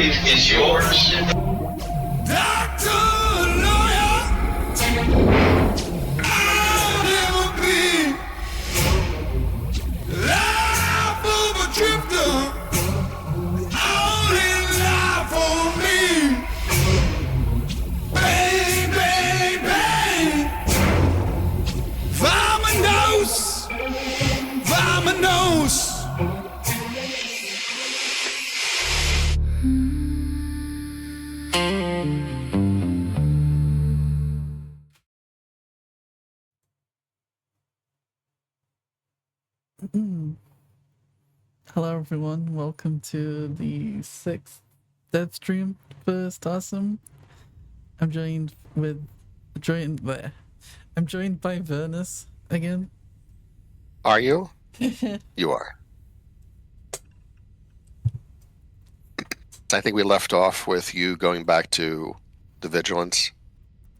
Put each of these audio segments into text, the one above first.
grave is yours. Doctor, lawyer, I'll never be life of a drifter. Only life for me. Bang, bang, bang. Vamonos, vamonos. Hello everyone, welcome to the 6th dev stream for StarSim. I'm joined by Vernus again. Are you? You are. I think we left off with you going back to the vigilance.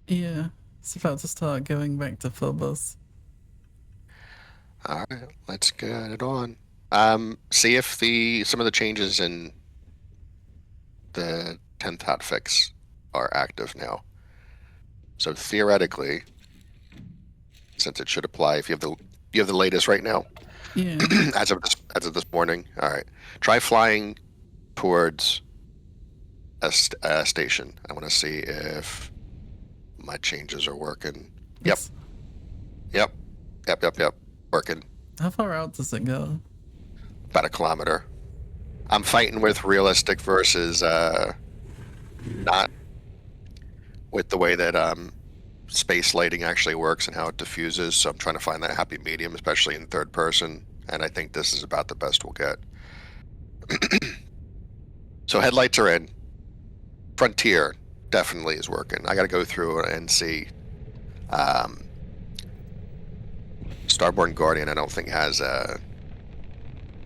Yeah, it's about to start going back to Phobos. All right, let's get it on. See if some of the changes in the 10th hotfix are active now. So theoretically, since it should apply, if you have the latest right now. Yeah. as of this morning. All right, try flying towards a station. I want to see if my changes are working. It's... Yep. Working. How far out does it go? About 1 kilometer. I'm fighting with realistic versus not, with the way that space lighting actually works and how it diffuses. So I'm trying to find that happy medium, especially in third person. And I think this is about the best we'll get. So headlights are in. Frontier definitely is working. I got to go through and see. Starborn Guardian, I don't think has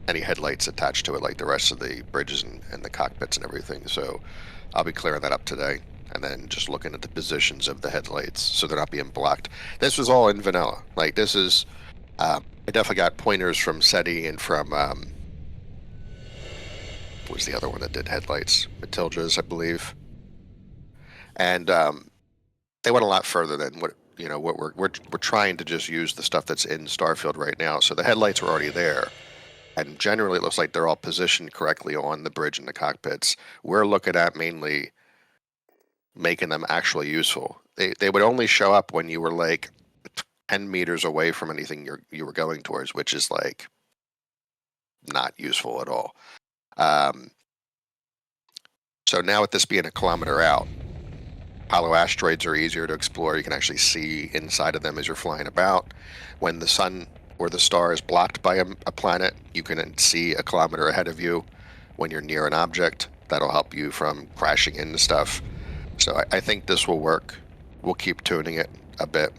any headlights attached to it like the rest of the bridges and the cockpits and everything. So I'll be clearing that up today, and then just looking at the positions of the headlights so they're not being blocked. This was all in vanilla. Like, this is I definitely got pointers from SETI and from what was the other one that did headlights? Matilda's, I believe. And they went a lot further than what we're trying to just use the stuff that's in Starfield right now. So the headlights are already there, and generally it looks like they're all positioned correctly on the bridge and the cockpits. We're looking at mainly making them actually useful. They would only show up when you were like 10 meters away from anything you were going towards, which is like not useful at all. So now with this being 1 kilometer out, hollow asteroids are easier to explore. You can actually see inside of them as you're flying about. When the sun or the star is blocked by a planet, you can see 1 kilometer ahead of you when you're near an object. That'll help you from crashing into stuff. So I think this will work. We'll keep tuning it a bit,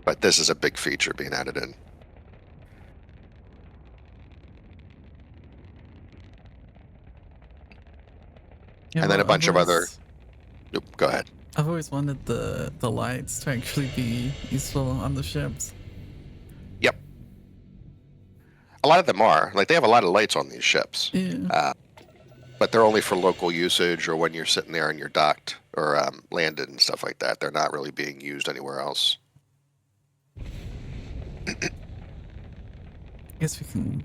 but this is a big feature being added in. Yeah, and then a bunch of other... Nope, go ahead. I've always wanted the lights to actually be useful on the ships. Yep. A lot of them are. Like, they have a lot of lights on these ships. Yeah. But they're only for local usage or when you're sitting there and you're docked or landed and stuff like that. They're not really being used anywhere else. I guess we can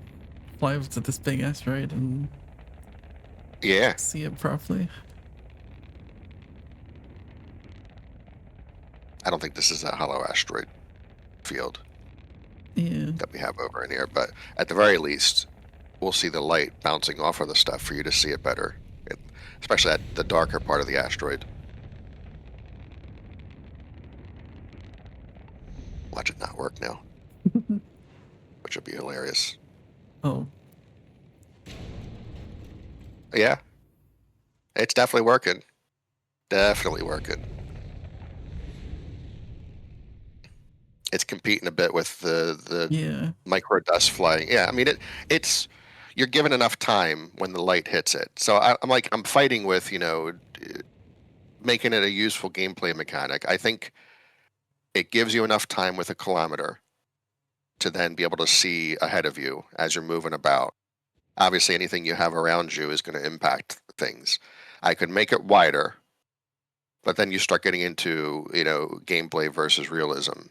fly over to this big asteroid and see it properly. I don't think this is a hollow asteroid field that we have over in here, but at the very least, we'll see the light bouncing off of the stuff for you to see it better, especially at the darker part of the asteroid. Watch it not work now, which would be hilarious. Oh. Yeah. It's definitely working. Definitely working. It's competing a bit with the micro dust flying. Yeah, I mean it's you're given enough time when the light hits it. So I'm fighting with making it a useful gameplay mechanic. I think it gives you enough time with 1 kilometer to then be able to see ahead of you as you're moving about. Obviously, anything you have around you is going to impact things. I could make it wider, but then you start getting into, gameplay versus realism.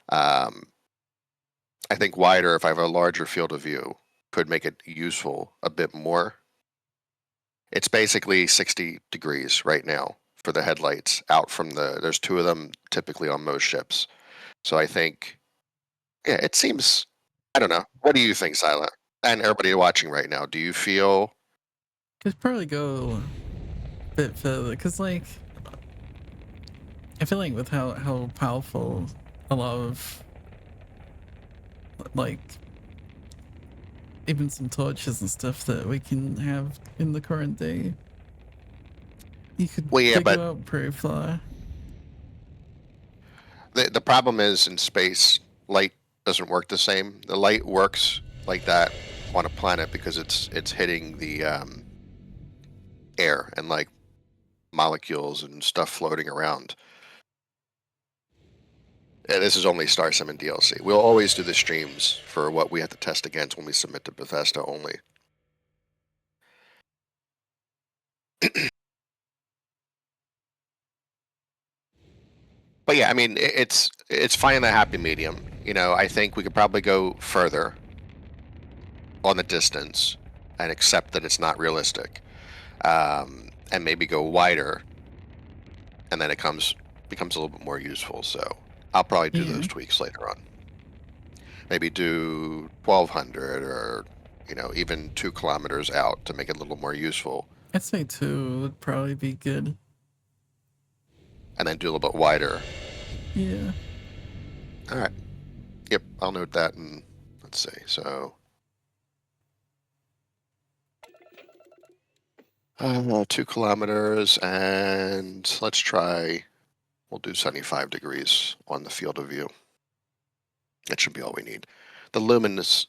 I think wider, if I have a larger field of view, could make it useful a bit more. It's basically 60 degrees right now for the headlights out from there's two of them typically on most ships. So I think, yeah, it seems, I don't know. What do you think, Silent? And everybody watching right now, do you feel? Could probably go a bit further, because like I feel like with how powerful a lot of like even some torches and stuff that we can have in the current day, you could Well, yeah, figure but out pretty far. the problem is in space, light doesn't work the same. The light works like that on a planet because it's hitting the air and like molecules and stuff floating around. And this is only StarSim and DLC. We'll always do the streams for what we have to test against when we submit to Bethesda only. But yeah, I mean, it's finding the happy medium. I think we could probably go further on the distance and accept that it's not realistic, and maybe go wider, and then it becomes a little bit more useful. So I'll probably do those tweaks later on. Maybe do 1200 or even 2 kilometers out to make it a little more useful. I'd say 2 would probably be good. And then do a little bit wider. Yeah. All right. Yep, I'll note that, and let's see. So 2 kilometers, and let's try. We'll do 75 degrees on the field of view. That should be all we need. The luminous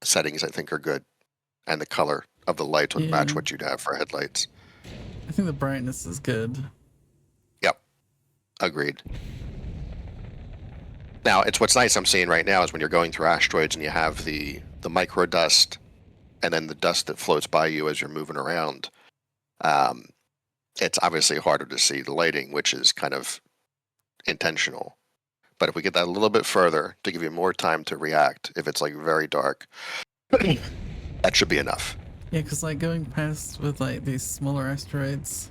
settings, I think, are good, and the color of the lights would match what you'd have for headlights. I think the brightness is good. Yep, agreed. Now, it's what's nice I'm seeing right now is when you're going through asteroids and you have the micro dust and then the dust that floats by you as you're moving around. It's obviously harder to see the lighting, which is kind of intentional. But if we get that a little bit further to give you more time to react, if it's like very dark, that should be enough. Yeah, because like going past with like these smaller asteroids,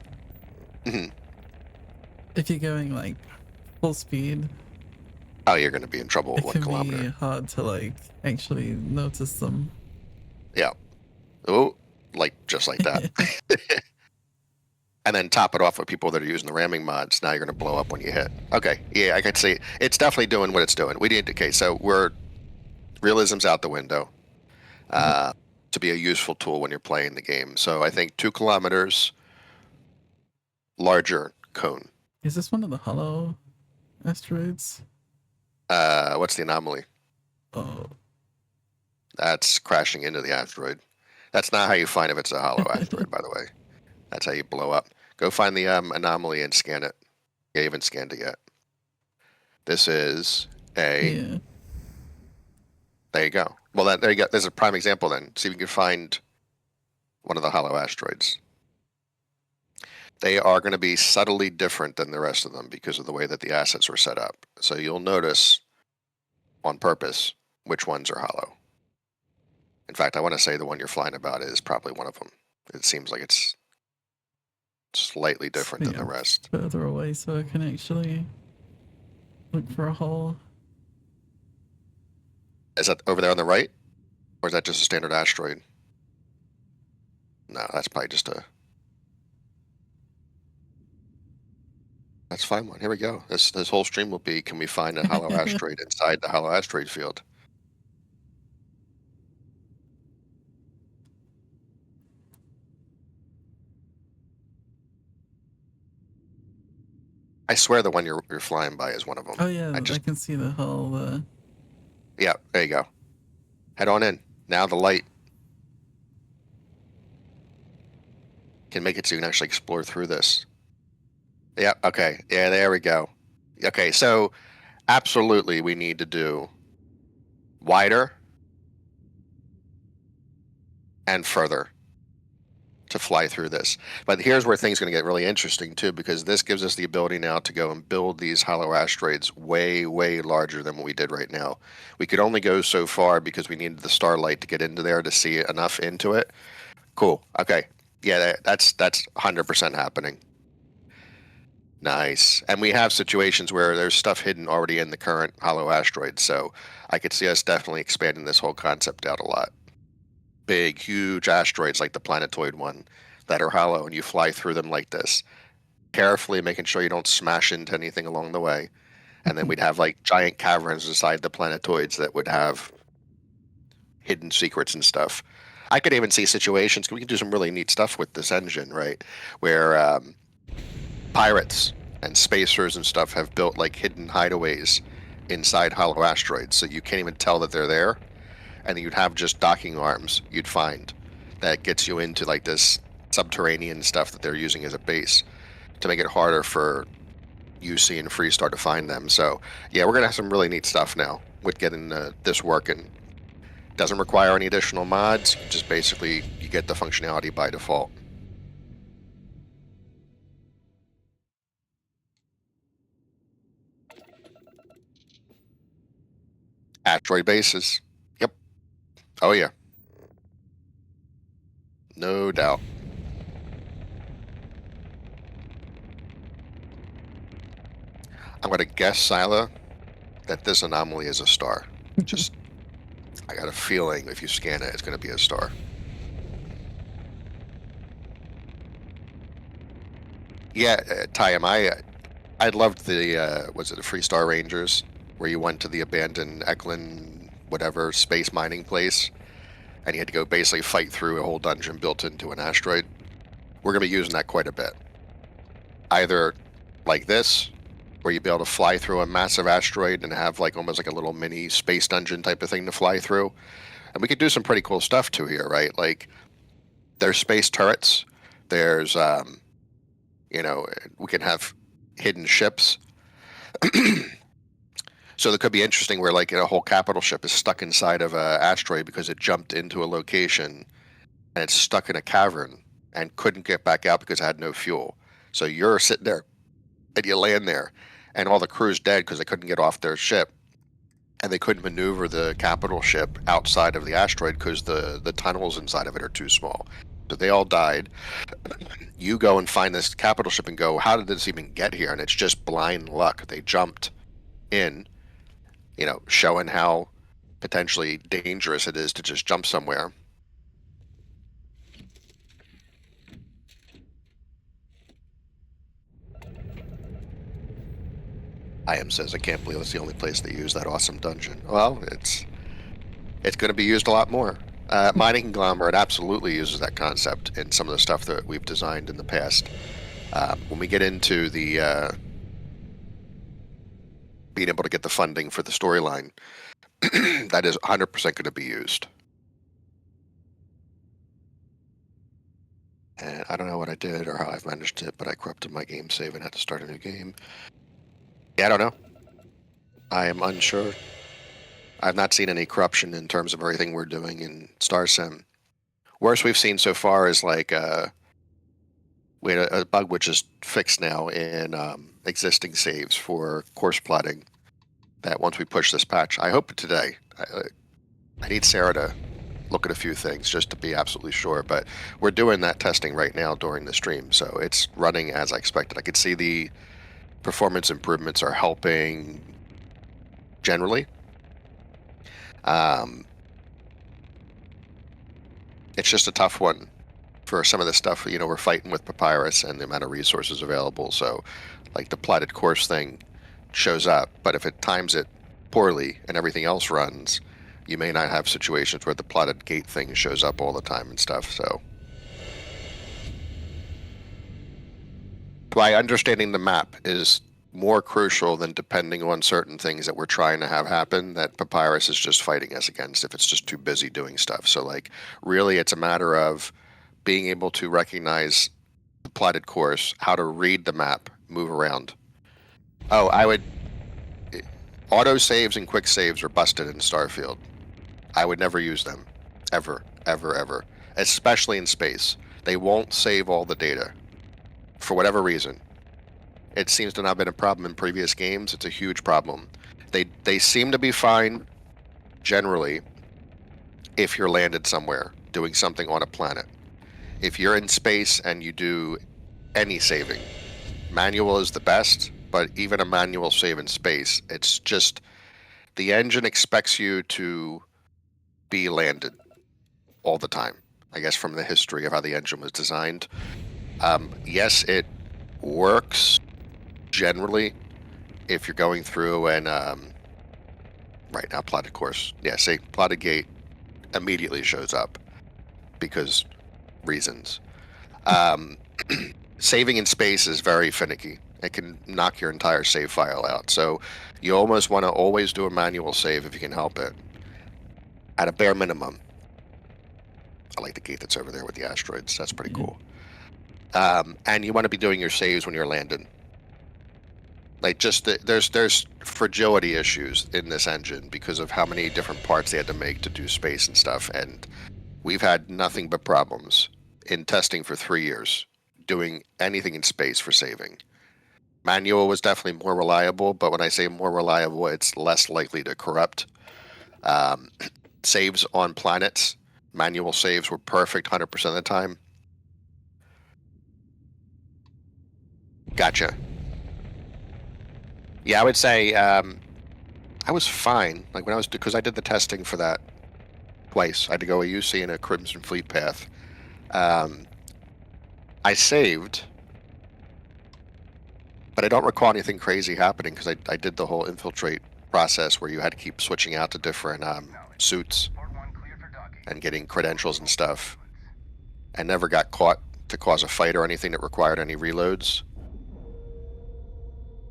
if you're going like full speed, oh, you're going to be in trouble with 1 kilometer. It can be hard to like actually notice them. Yeah. Oh, like just like that. And then top it off with people that are using the ramming mods. Now you're going to blow up when you hit. Okay, yeah, I can see. It's definitely doing what it's doing. We need, okay, so realism's out the window to be a useful tool when you're playing the game. So I think 2 kilometers, larger cone. Is this one of the hollow asteroids? What's the anomaly? Oh. That's crashing into the asteroid. That's not how you find if it's a hollow asteroid, by the way. That's how you blow up. Go find the anomaly and scan it. You haven't scanned it yet. This is a... Yeah. There you go. Well, there you go. There's a prime example then. See if you can find one of the hollow asteroids. They are going to be subtly different than the rest of them because of the way that the assets were set up. So you'll notice on purpose which ones are hollow. In fact, I want to say the one you're flying about is probably one of them. It seems like it's slightly different than the rest. Further away so I can actually look for a hole. Is that over there on the right? Or is that just a standard asteroid? No, that's probably just a... Let's find one. Here we go. This whole stream will be, can we find a hollow asteroid inside the hollow asteroid field? I swear the one you're flying by is one of them. Oh yeah, I can see the hull. Yeah, there you go. Head on in. Now the light can make it so you can actually explore through this. Yeah, okay. Yeah, there we go. Okay, so absolutely we need to do wider and further. to fly through this. But here's where things are going to get really interesting too, because this gives us the ability now to go and build these hollow asteroids way, way larger than what we did right now. We could only go so far because we needed the starlight to get into there to see enough into it. Cool. Okay. Yeah, that's 100% happening. Nice. And we have situations where there's stuff hidden already in the current hollow asteroid, so I could see us definitely expanding this whole concept out a lot. Big, huge asteroids like the planetoid one that are hollow, and you fly through them like this, carefully making sure you don't smash into anything along the way. And then we'd have like giant caverns inside the planetoids that would have hidden secrets and stuff. I could even see situations, we could do some really neat stuff with this engine, right? Where pirates and spacers and stuff have built like hidden hideaways inside hollow asteroids, so you can't even tell that they're there. And you'd have just docking arms you'd find that gets you into like this subterranean stuff that they're using as a base to make it harder for UC and Freestar to find them. So yeah, we're gonna have some really neat stuff now with getting this working. Doesn't require any additional mods. Just basically you get the functionality by default. Asteroid bases. Yep. Oh yeah. No doubt. I'm going to guess, Sila, that this anomaly is a star. Just, I got a feeling if you scan it, it's going to be a star. Yeah, Tyam, I loved the, was it the Freestar Rangers, where you went to the abandoned Eklund, whatever, space mining place, and you had to go basically fight through a whole dungeon built into an asteroid. We're going to be using that quite a bit. Either like this, where you'd be able to fly through a massive asteroid and have like almost like a little mini space dungeon type of thing to fly through. And we could do some pretty cool stuff too here, right? Like there's space turrets. There's, you know, we can have hidden ships. So that could be interesting where like a whole capital ship is stuck inside of an asteroid because it jumped into a location and it's stuck in a cavern and couldn't get back out because it had no fuel. So you're sitting there and you land there and all the crew's dead because they couldn't get off their ship and they couldn't maneuver the capital ship outside of the asteroid because the tunnels inside of it are too small. So they all died. You go and find this capital ship and go, how did this even get here? And it's just blind luck. They jumped in, you know, showing how potentially dangerous it is to just jump somewhere. IM says, I can't believe it's the only place they use that awesome dungeon. Well, it's going to be used a lot more. Mining Conglomerate absolutely uses that concept in some of the stuff that we've designed in the past. When we get into the being able to get the funding for the storyline, that is 100% going to be used. And I don't know what I did or how I've managed it, but I corrupted my game save and had to start a new game. Yeah, I don't know. I am unsure. I've not seen any corruption in terms of everything we're doing in StarSim. Worst we've seen so far is like we had a bug which is fixed now in existing saves for course plotting. That once we push this patch, I hope today. I need Sarah to look at a few things just to be absolutely sure. But we're doing that testing right now during the stream, so it's running as I expected. I could see the performance improvements are helping generally. It's just a tough one for some of the stuff, you know, we're fighting with Papyrus and the amount of resources available. So like the plotted course thing shows up, but if it times it poorly and everything else runs, you may not have situations where the plotted gate thing shows up all the time and stuff. So by understanding the map is more crucial than depending on certain things that we're trying to have happen that Papyrus is just fighting us against if it's just too busy doing stuff. So like really it's a matter of being able to recognize the plotted course, how to read the map, move around. Oh, auto saves and quick saves are busted in Starfield. I would never use them. Ever, ever, ever. Especially in space. They won't save all the data for whatever reason. It seems to not have been a problem in previous games. It's a huge problem. They seem to be fine generally if you're landed somewhere doing something on a planet. If you're in space and you do any saving, manual is the best, but even a manual save in space, it's just the engine expects you to be landed all the time. I guess from the history of how the engine was designed. Yes, it works generally if you're going through and right now plotted course. Yeah, say plotted gate immediately shows up because reasons. Saving in space is very finicky. It can knock your entire save file out. So you almost want to always do a manual save if you can help it. At a bare minimum. I like the gate that's over there with the asteroids. That's pretty cool. And you want to be doing your saves when you're landing. Like there's fragility issues in this engine because of how many different parts they had to make to do space and stuff. And we've had nothing but problems in testing for 3 years doing anything in space for saving. Manual was definitely more reliable, but when I say more reliable, it's less likely to corrupt. Saves on planets, manual saves were perfect 100% of the time. Gotcha. Yeah, I would say I was fine. Like when I was, because I did the testing for that twice. I had to go a UC and a Crimson Fleet path. I saved, but I don't recall anything crazy happening because I did the whole infiltrate process where you had to keep switching out to different suits and getting credentials and stuff. I never got caught to cause a fight or anything that required any reloads.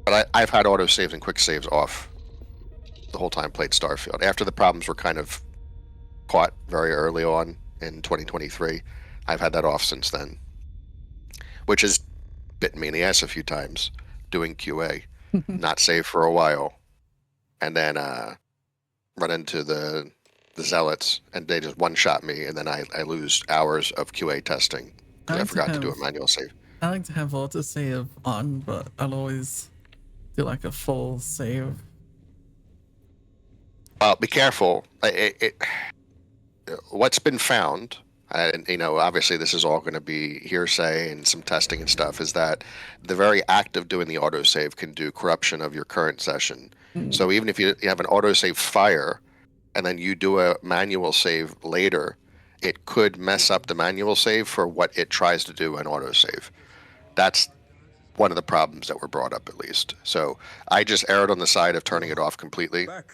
But I've had auto saves and quick saves off the whole time played Starfield. After the problems were kind of caught very early on in 2023, I've had that off since then, which has bitten me in the ass a few times doing QA, not save for a while, and then run into the zealots, and they just one-shot me, and then I lose hours of QA testing because I forgot to do a manual save. I like to have autosave on, but I'll always do like a full save. Be careful. What's been found, and you know, obviously this is all going to be hearsay and some testing and stuff, is that the very act of doing the autosave can do corruption of your current session. So even if you have an autosave fire, and then you do a manual save later, it could mess up the manual save for what it tries to do in autosave. That's one of the problems that were brought up, at least. So I just erred on the side of turning it off completely. Back.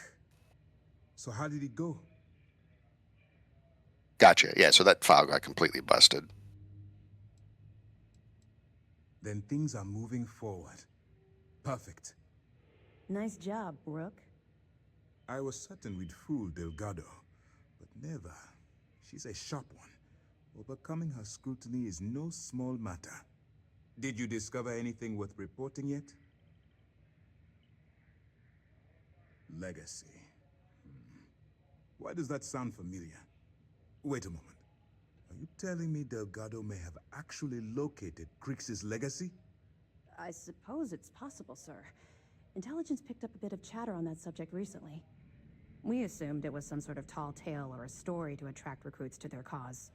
So how did it go? Gotcha. Yeah, so that file got completely busted. Then things are moving forward. Perfect. Nice job, Rook. I was certain we'd fool Delgado, but never. She's a sharp one. Overcoming her scrutiny is no small matter. Did you discover anything worth reporting yet? Legacy. Why does that sound familiar? Wait a moment. Are you telling me Delgado may have actually located Crix's legacy? I suppose it's possible, sir. Intelligence picked up a bit of chatter on that subject recently. We assumed it was some sort of tall tale or a story to attract recruits to their cause.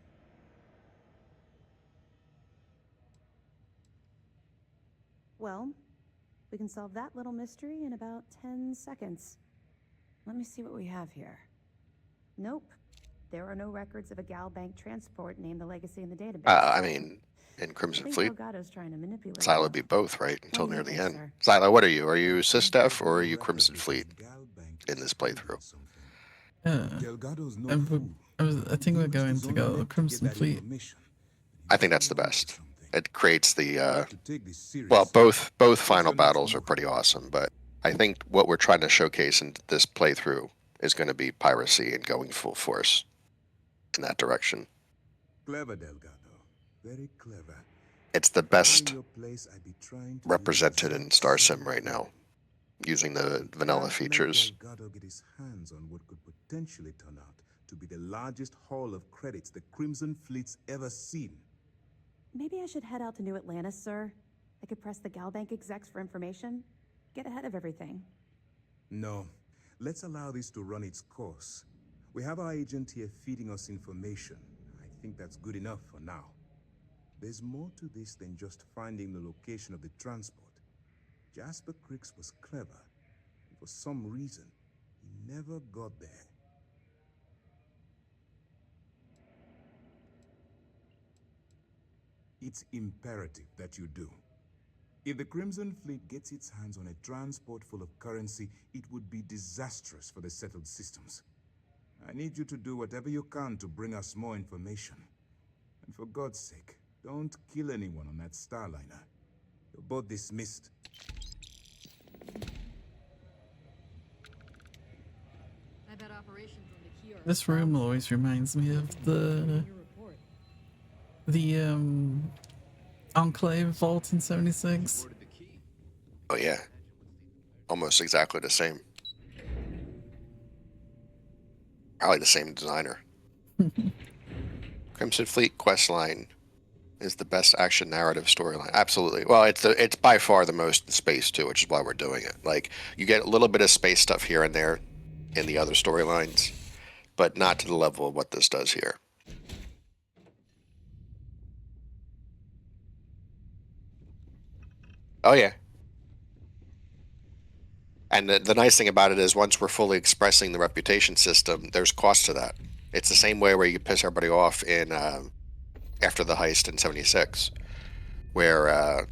Well, we can solve that little mystery in about 10 seconds. Let me see what we have here. Nope. There are no records of a Gal Bank transport named the Legacy in the database. I mean, in Crimson Fleet, Delgado's trying to manipulate Silo us. would be both, right? Until What do near you the think, end. sir? Silo, what are you? Are you SysDef or are you Crimson Fleet in this playthrough? Yeah. Delgado's no And fool. I think we're going to go Crimson Fleet. I think that's the best. It creates the well, both final battles are pretty awesome, but I think what we're trying to showcase in this playthrough is going to be piracy and going full force in that direction. Clever, Delgado. Very clever. It's the best In your place, I'd be trying to represented do in the StarSim same. right now, using the vanilla Can't let features. Delgado get his hands on what could potentially turn out to be the largest haul of credits the Crimson Fleet's ever seen. Maybe I should head out to New Atlantis, sir. I could press the Galbank execs for information. Get ahead of everything. No. Let's allow this to run its course. We have our agent here feeding us information. I think that's good enough for now. There's more to this than just finding the location of the transport. Jasper Cricks was clever. And for some reason, he never got there. It's imperative that you do. If the Crimson Fleet gets its hands on a transport full of currency, it would be disastrous for the settled systems. I need you to do whatever you can to bring us more information. And for God's sake, don't kill anyone on that Starliner. You're both dismissed. I bet operations on the key are This room always reminds me of the Enclave vault in 76. Oh yeah, almost exactly the same. Probably the same designer. Crimson Fleet questline is the best action narrative storyline. Absolutely. Well, it's by far the most in space too, which is why we're doing it. Like, you get a little bit of space stuff here and there in the other storylines, but not to the level of what this does here. Oh yeah. And the nice thing about it is, once we're fully expressing the reputation system, there's cost to that. It's the same way where you piss everybody off in after the heist in 76, where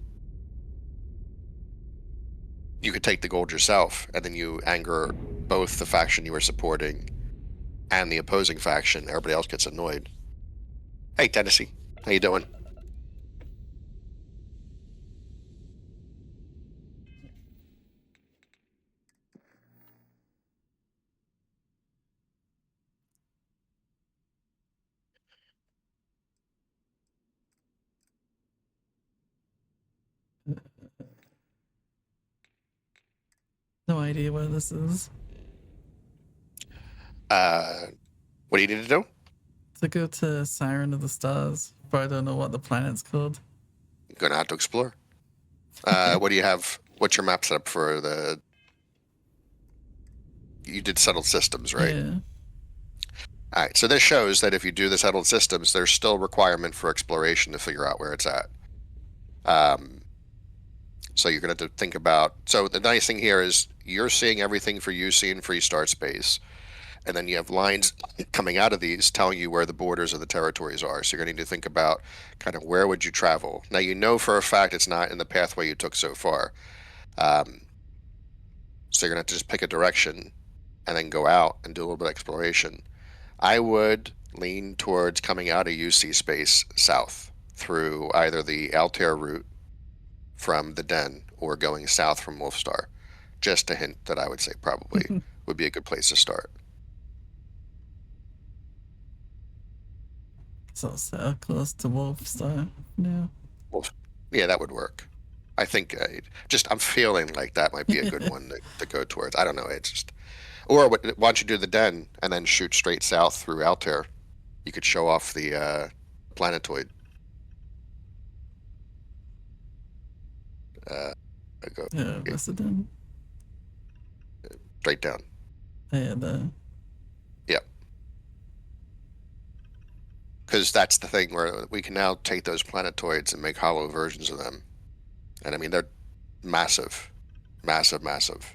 you could take the gold yourself, and then you anger both the faction you were supporting and the opposing faction. Everybody else gets annoyed. Hey, Tennessee, how you doing? No idea where this is. What do you need to do? To go to Siren of the Stars, but I don't know what the planet's called. You're gonna have to explore. What do you have? What's your map set up for the? You did settled systems, right? Yeah. All right. So this shows that if you do the settled systems, there's still requirement for exploration to figure out where it's at. So you're gonna have to think about. So the nice thing here is you're seeing everything for UC and Free Start Space, and then you have lines coming out of these telling you where the borders of the territories are. So you're going to need to think about kind of where would you travel. Now, you know for a fact it's not in the pathway you took so far. So you're going to have to just pick a direction and then go out and do a little bit of exploration. I would lean towards coming out of UC space south through either the Altair route from the Den or going south from Wolfstar. Just a hint that I would say probably would be a good place to start. So close to Wolfstar now. Well, yeah, that would work. I think I'm feeling like that might be a good one to go towards. I don't know. It's just, or why don't you do the Den and then shoot straight south through Altair? You could show off the planetoid. Go What's it done? straight down. Yeah, the. Yep. Because that's the thing where we can now take those planetoids and make hollow versions of them. And I mean, they're massive. Massive, massive.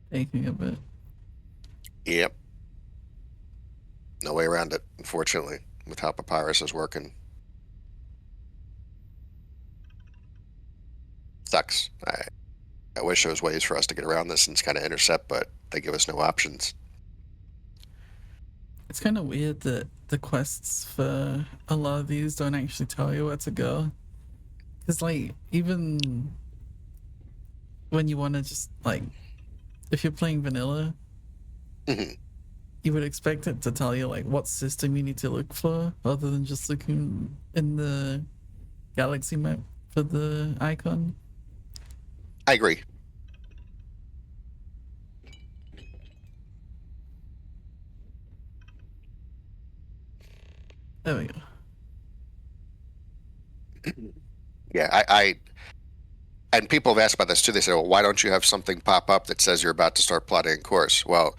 Taking a bit. Yep. No way around it, unfortunately, with how Papyrus is working. Sucks. I wish there was ways for us to get around this and kind of intercept, but they give us no options. It's kind of weird that the quests for a lot of these don't actually tell you where to go. Because, like, even when you want to just, like, if you're playing vanilla, you would expect it to tell you, like, what system you need to look for, other than just looking in the galaxy map for the icon. I agree. There we go. Yeah, and people have asked about this too. They say, well, why don't you have something pop up that says you're about to start plotting a course? Well,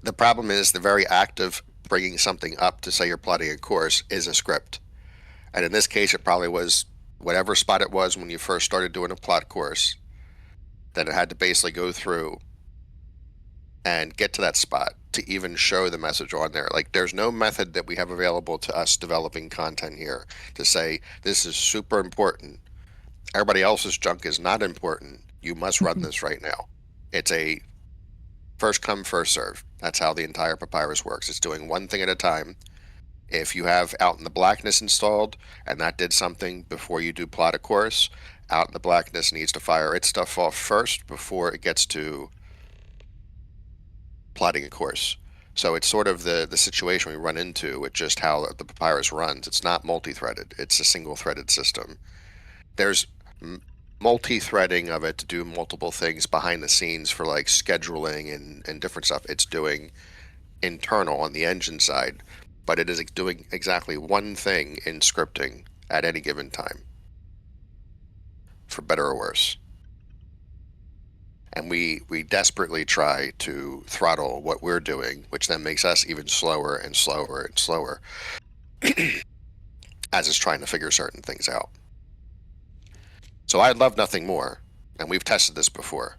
the problem is the very act of bringing something up to say you're plotting a course is a script. And in this case, it probably was whatever spot it was when you first started doing a plot course, that it had to basically go through and get to that spot to even show the message on there. Like, there's no method that we have available to us developing content here to say, this is super important. Everybody else's junk is not important. You must run this right now. It's a first come, first serve. That's how the entire papyrus works. It's doing one thing at a time. If you have Out in the Blackness installed, and that did something before you do plot a course, Out in the Blackness needs to fire its stuff off first before it gets to plotting a course. So it's sort of the situation we run into with just how the papyrus runs. It's not multi-threaded. It's a single-threaded system. There's multi-threading of it to do multiple things behind the scenes for like scheduling and different stuff. It's doing internal on the engine side, but it is doing exactly one thing in scripting at any given time, for better or worse. And we desperately try to throttle what we're doing, which then makes us even slower and slower and slower as it's trying to figure certain things out. So I'd love nothing more, and we've tested this before,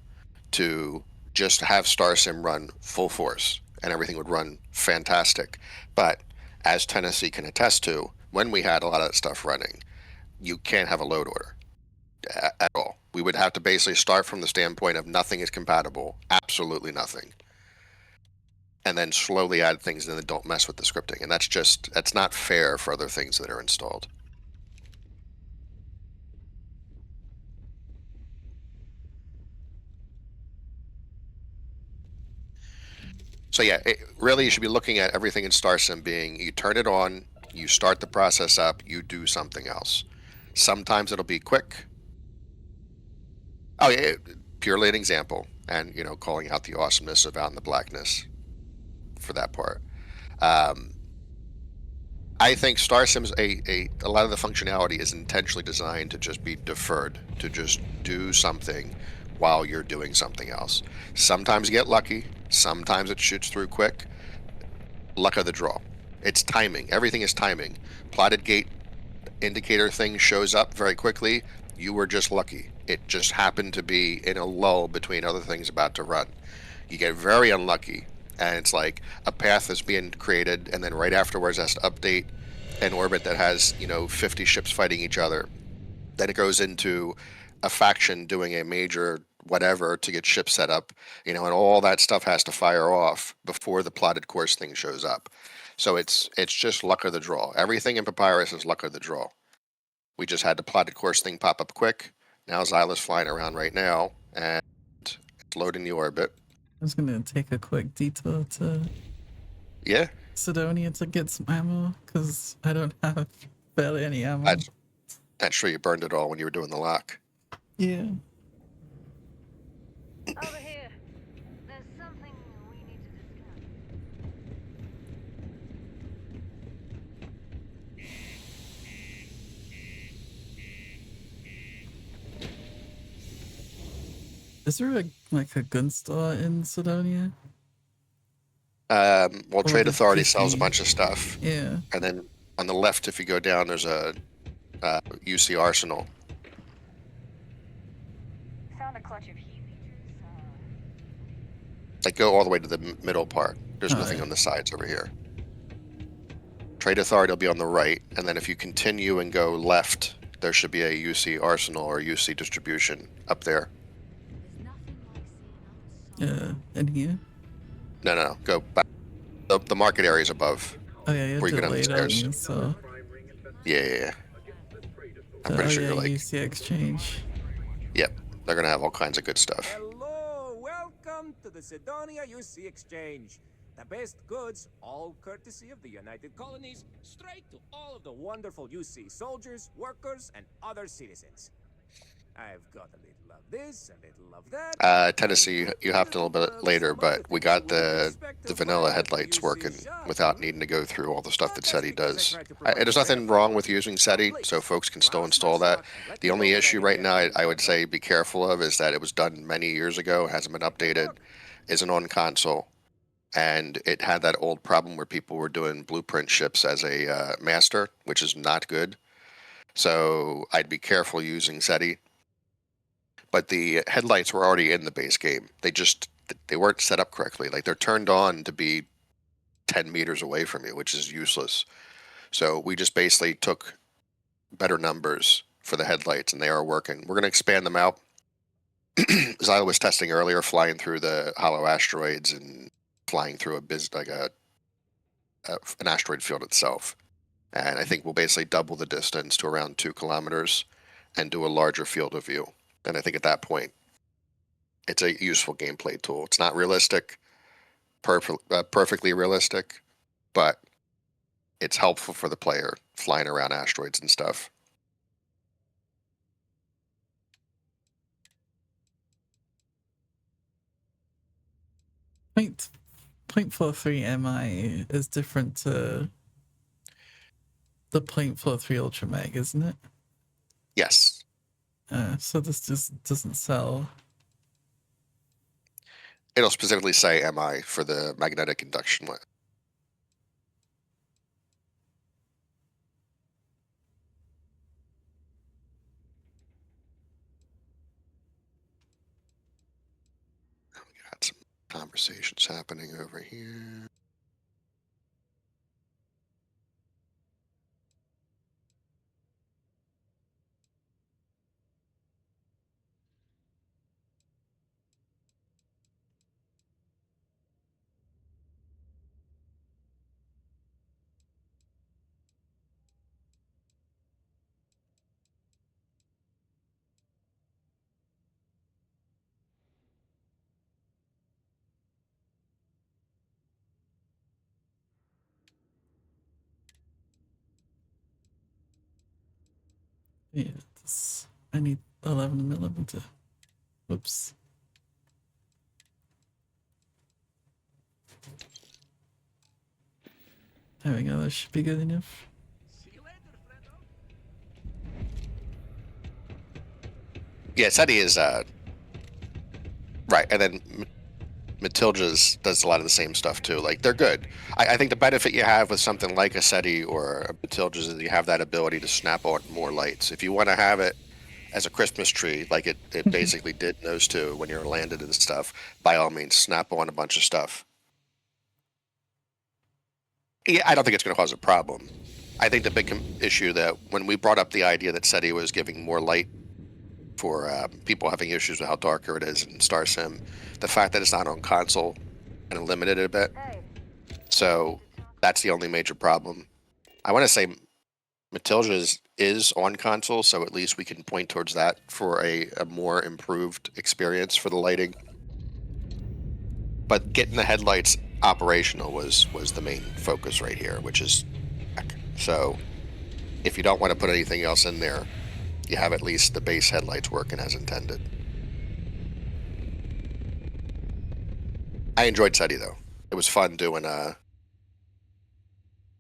to just have StarSim run full force and everything would run fantastic. But as Tennessee can attest to, when we had a lot of that stuff running, you can't have a load order at all. We would have to basically start from the standpoint of nothing is compatible, absolutely nothing, and then slowly add things and then don't mess with the scripting. And that's not fair for other things that are installed. So yeah, really you should be looking at everything in StarSim being, you turn it on, you start the process up, you do something else. Sometimes it'll be quick. Oh yeah, purely an example, and calling out the awesomeness of Out in the Blackness for that part. I think StarSim's a lot of the functionality is intentionally designed to just be deferred, to just do something while you're doing something else. Sometimes you get lucky, sometimes it shoots through quick. Luck of the draw. It's timing. Everything is timing. Plotted gate indicator thing shows up very quickly. You were just lucky. It just happened to be in a lull between other things about to run. You get very unlucky, and it's like a path is being created, and then right afterwards has to update an orbit that has 50 ships fighting each other. Then it goes into a faction doing a major whatever to get ships set up, and all that stuff has to fire off before the plotted course thing shows up. So it's just luck of the draw. Everything in Papyrus is luck of the draw. We just had the plotted course thing pop up quick. Now Xyla's flying around right now, and it's loading the orbit. I was gonna take a quick detour to Sidonia to get some ammo, because I don't have barely any ammo. Not sure you burned it all when you were doing the lock. Yeah. Over here. There's something we need to discuss. Is there a gun store in Sidonia? Well, Trade Authority sells a bunch of stuff. Yeah. And then on the left, if you go down, there's a UC Arsenal. Found a clutch of heat leechers. Like, go all the way to the middle part. There's nothing yeah. on the sides over here. Trade Authority will be on the right, and then if you continue and go left, there should be a UC Arsenal or UC Distribution up there. In here? No, go back. The market area is above. Oh yeah, you where you have go to down the wait stairs. on you, so... Yeah. I'm pretty sure you're like... UC Exchange. Yep, they're gonna have all kinds of good stuff. Hello, welcome to the Sidonia UC Exchange. The best goods, all courtesy of the United Colonies, straight to all of the wonderful UC soldiers, workers, and other citizens. I've got a little of this, a little of that. Tennessee, you hopped a little bit later, but we got the vanilla headlights working without needing to go through all the stuff that SETI does. There's nothing wrong with using SETI, so folks can still install that. The only issue right now I would say be careful of is that it was done many years ago, hasn't been updated, isn't on console, and it had that old problem where people were doing blueprint ships as a master, which is not good. So I'd be careful using SETI. But the headlights were already in the base game. They weren't set up correctly. Like, they're turned on to be 10 meters away from you, which is useless. So we just basically took better numbers for the headlights, and they are working. We're going to expand them out. As I was testing earlier, flying through the hollow asteroids and flying through an asteroid field itself. And I think we'll basically double the distance to around 2 kilometers and do a larger field of view. And I think at that point, it's a useful gameplay tool. It's not realistic, perfectly realistic, but it's helpful for the player flying around asteroids and stuff. Point 0.43 MI is different to the 0.43 Ultra Mag, isn't it? Yes. So this just doesn't sell. It'll specifically say MI for the magnetic induction one. We got some conversations happening over here. Yeah, I need 11mm. Whoops. There we go, that should be good enough. Yeah, SETI is right, and then Matilda's does a lot of the same stuff too. Like, they're good. I think the benefit you have with something like a SETI or a Matilda's is you have that ability to snap on more lights. If you want to have it as a Christmas tree, like it basically did in those two when you're landed and stuff, by all means, snap on a bunch of stuff. Yeah, I don't think it's going to cause a problem. I think the big issue that when we brought up the idea that SETI was giving more light for people having issues with how darker it is in StarSim, the fact that it's not on console kind of limited it a bit. So that's the only major problem. I want to say Matilda's is on console, so at least we can point towards that for a more improved experience for the lighting. But getting the headlights operational was the main focus right here, which is so if you don't want to put anything else in there, you have at least the base headlights working as intended. I enjoyed SETI though. It was fun doing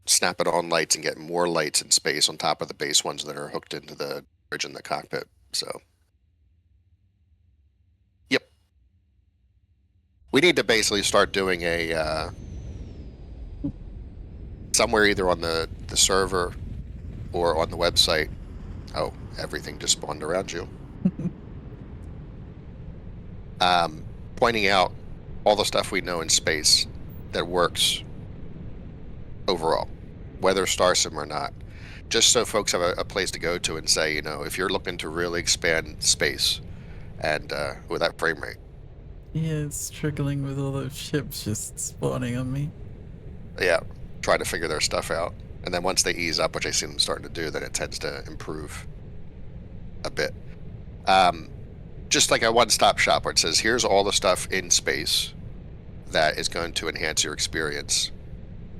snapping on lights and getting more lights in space on top of the base ones that are hooked into the bridge in the cockpit. So, yep. We need to basically start doing a somewhere either on the server or on the website. Oh, everything just spawned around you. Pointing out all the stuff we know in space that works overall, whether StarSim or not, just so folks have a place to go to and say, you know, if you're looking to really expand space and with that frame rate. Yeah, it's struggling with all those ships just spawning on me. Yeah, try to figure their stuff out. And then once they ease up, which I see them starting to do, then it tends to improve a bit. Just like a one-stop shop where it says, here's all the stuff in space that is going to enhance your experience.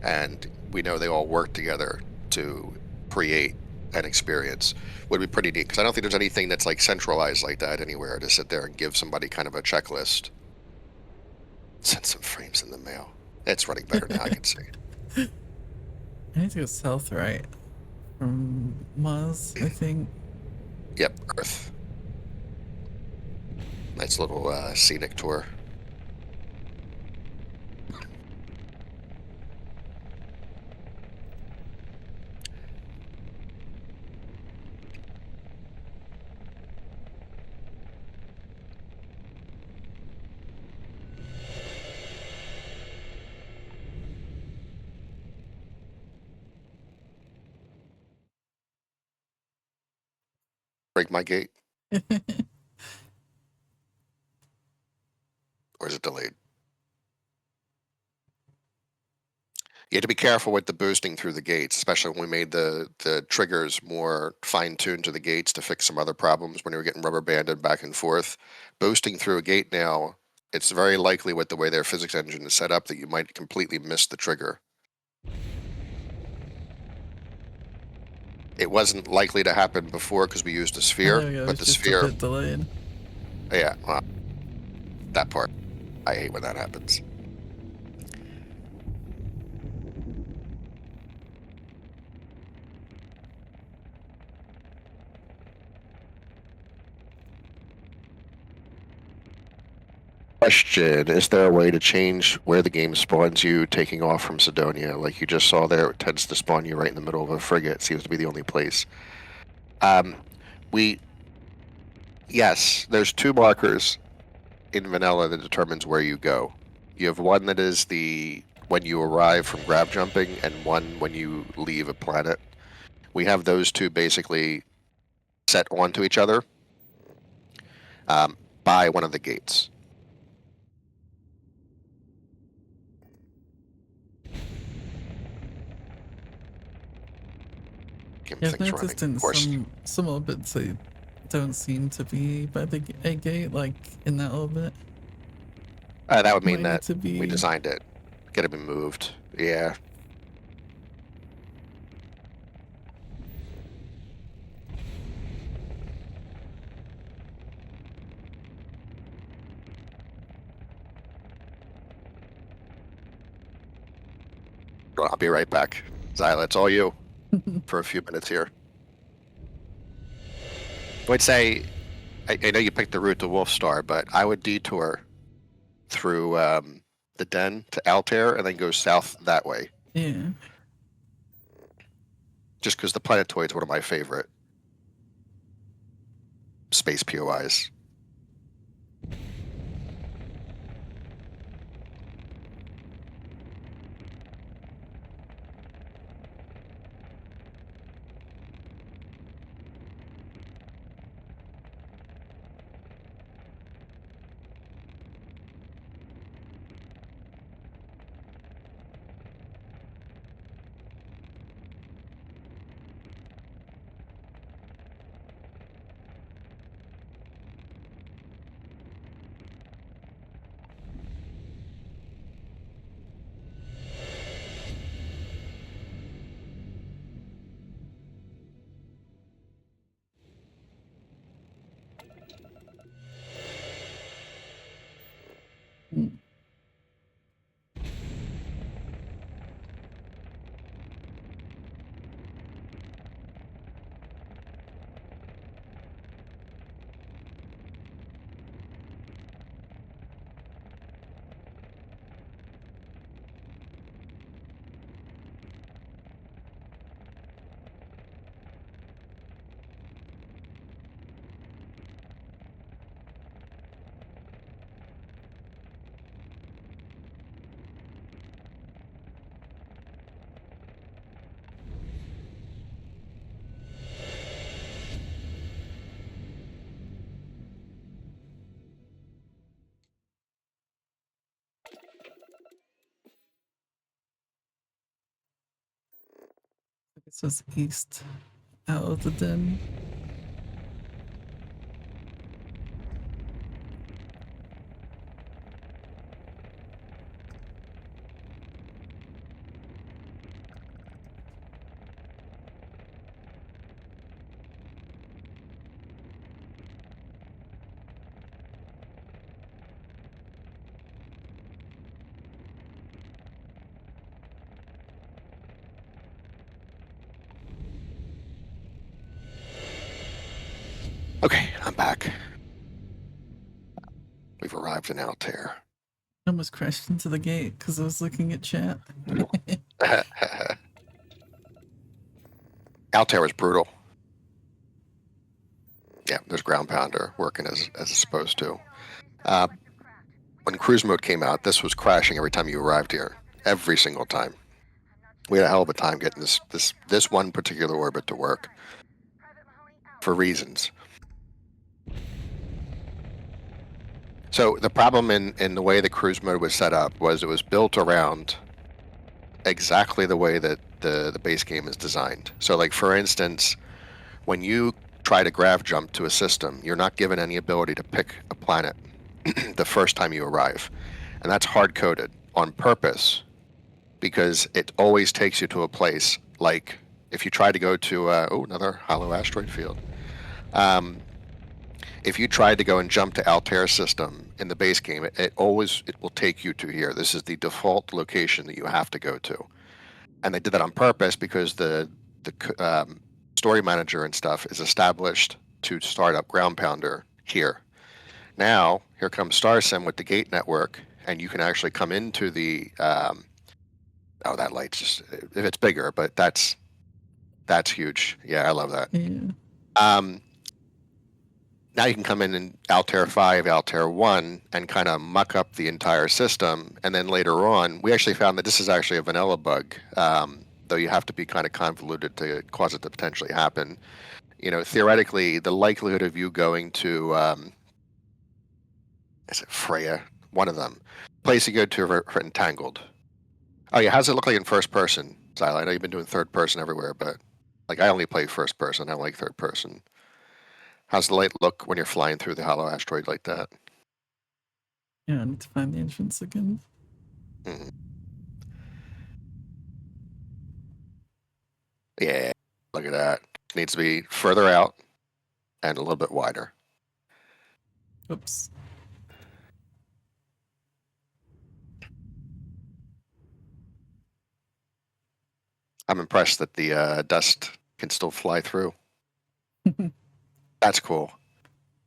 And we know they all work together to create and experience would be pretty neat, because I don't think there's anything that's like centralized like that anywhere to sit there and give somebody kind of a checklist. Send some frames in the mail. It's running better now, I can see. I need to go south, right? From Mars, I think. Yep, Earth. Nice little scenic tour. Break my gate, or is it delayed? You have to be careful with the boosting through the gates, especially when we made the triggers more fine-tuned to the gates to fix some other problems when you were getting rubber banded back and forth. Boosting through a gate now, it's very likely with the way their physics engine is set up that you might completely miss the trigger. It wasn't likely to happen before because we used a sphere, There we go. but It's the just a sphere, bit delayed. yeah, well, that part, I hate when that happens. Question: is there a way to change where the game spawns you taking off from Sidonia? Like you just saw there, it tends to spawn you right in the middle of a frigate. Seems to be the only place. Um, we yes, there's two markers in vanilla that determines where you go. You have one that is the when you arrive from grab jumping, and one when you leave a planet. We have those two basically set onto each other by one of the gates. Yeah, I've Things running. noticed in Of course, some orbits they don't seem to be by the a gate, like in that orbit. that would mean Might need that to be. we designed it. Get it moved. Yeah. I'll be right back. Zyla, it's all you for a few minutes here. I would say, I know you picked the route to Wolfstar, but I would detour through the Den to Altair and then go south that way. Yeah. Just because the planetoid's one of my favorite space POIs. Mm. This was east out of the Den. Okay, I'm back. We've arrived in Altair. I almost crashed into the gate because I was looking at chat. Altair was brutal. Yeah, there's ground pounder working as it's supposed to. When cruise mode came out, this was crashing every time you arrived here. Every single time. We had a hell of a time getting this one particular orbit to work. For reasons. So the problem in the way the cruise mode was set up was it was built around exactly the way that the base game is designed. So like for instance, when you try to grav jump to a system, you're not given any ability to pick a planet the first time you arrive. And that's hard-coded on purpose because it always takes you to a place like if you try to go to another hollow asteroid field. If you tried to go and jump to Altair system in the base game, it will take you to here. This is the default location that you have to go to. And they did that on purpose because the story manager and stuff is established to start up ground pounder here. Now, here comes StarSim with the gate network, and you can actually come into the that light's just if it's bigger, but that's huge. Yeah, I love that. Yeah. Now you can come in Altair 5, Altair 1, and kind of muck up the entire system. And then later on, we actually found that this is actually a vanilla bug, though you have to be kind of convoluted to cause it to potentially happen. You know, theoretically, the likelihood of you going to, is it Freya? One of them. Place you go to for Entangled. Oh yeah, how does it look like in first person, Xyla? I know you've been doing third person everywhere, but like I only play first person. I don't like third person. How's the light look when you're flying through the hollow asteroid like that? Yeah, I need to find the entrance again. Mm. Yeah, look at that. Needs to be further out and a little bit wider. Oops. I'm impressed that the dust can still fly through. That's cool.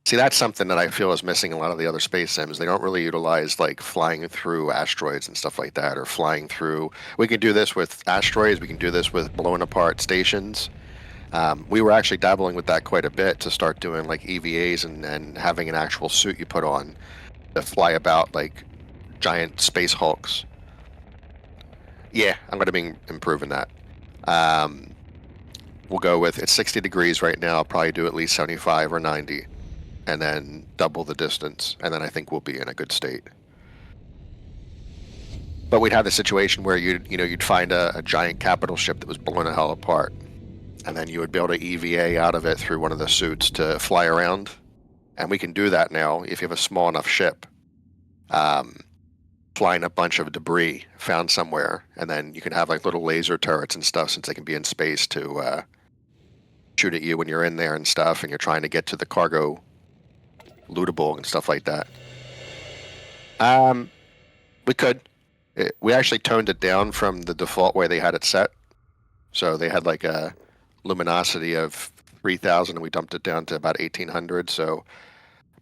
See, that's something that I feel is missing in a lot of the other space sims. They don't really utilize like flying through asteroids and stuff like that, or flying through. We can do this with asteroids. We can do this with blowing apart stations. We were actually dabbling with that quite a bit to start doing like EVAs and having an actual suit you put on to fly about like giant space hulks. Yeah, I'm going to be improving that. We'll go with, it's 60 degrees right now. I'll probably do at least 75 or 90 and then double the distance. And then I think we'll be in a good state. But we'd have the situation where you'd find a giant capital ship that was blown the hell apart. And then you would be able to EVA out of it through one of the suits to fly around. And we can do that now if you have a small enough ship. Flying a bunch of debris found somewhere. And then you can have like little laser turrets and stuff since they can be in space to shoot at you when you're in there and stuff. And you're trying to get to the cargo lootable and stuff like that. We could. We actually toned it down from the default way they had it set. So they had like a luminosity of 3,000 and we dumped it down to about 1,800. So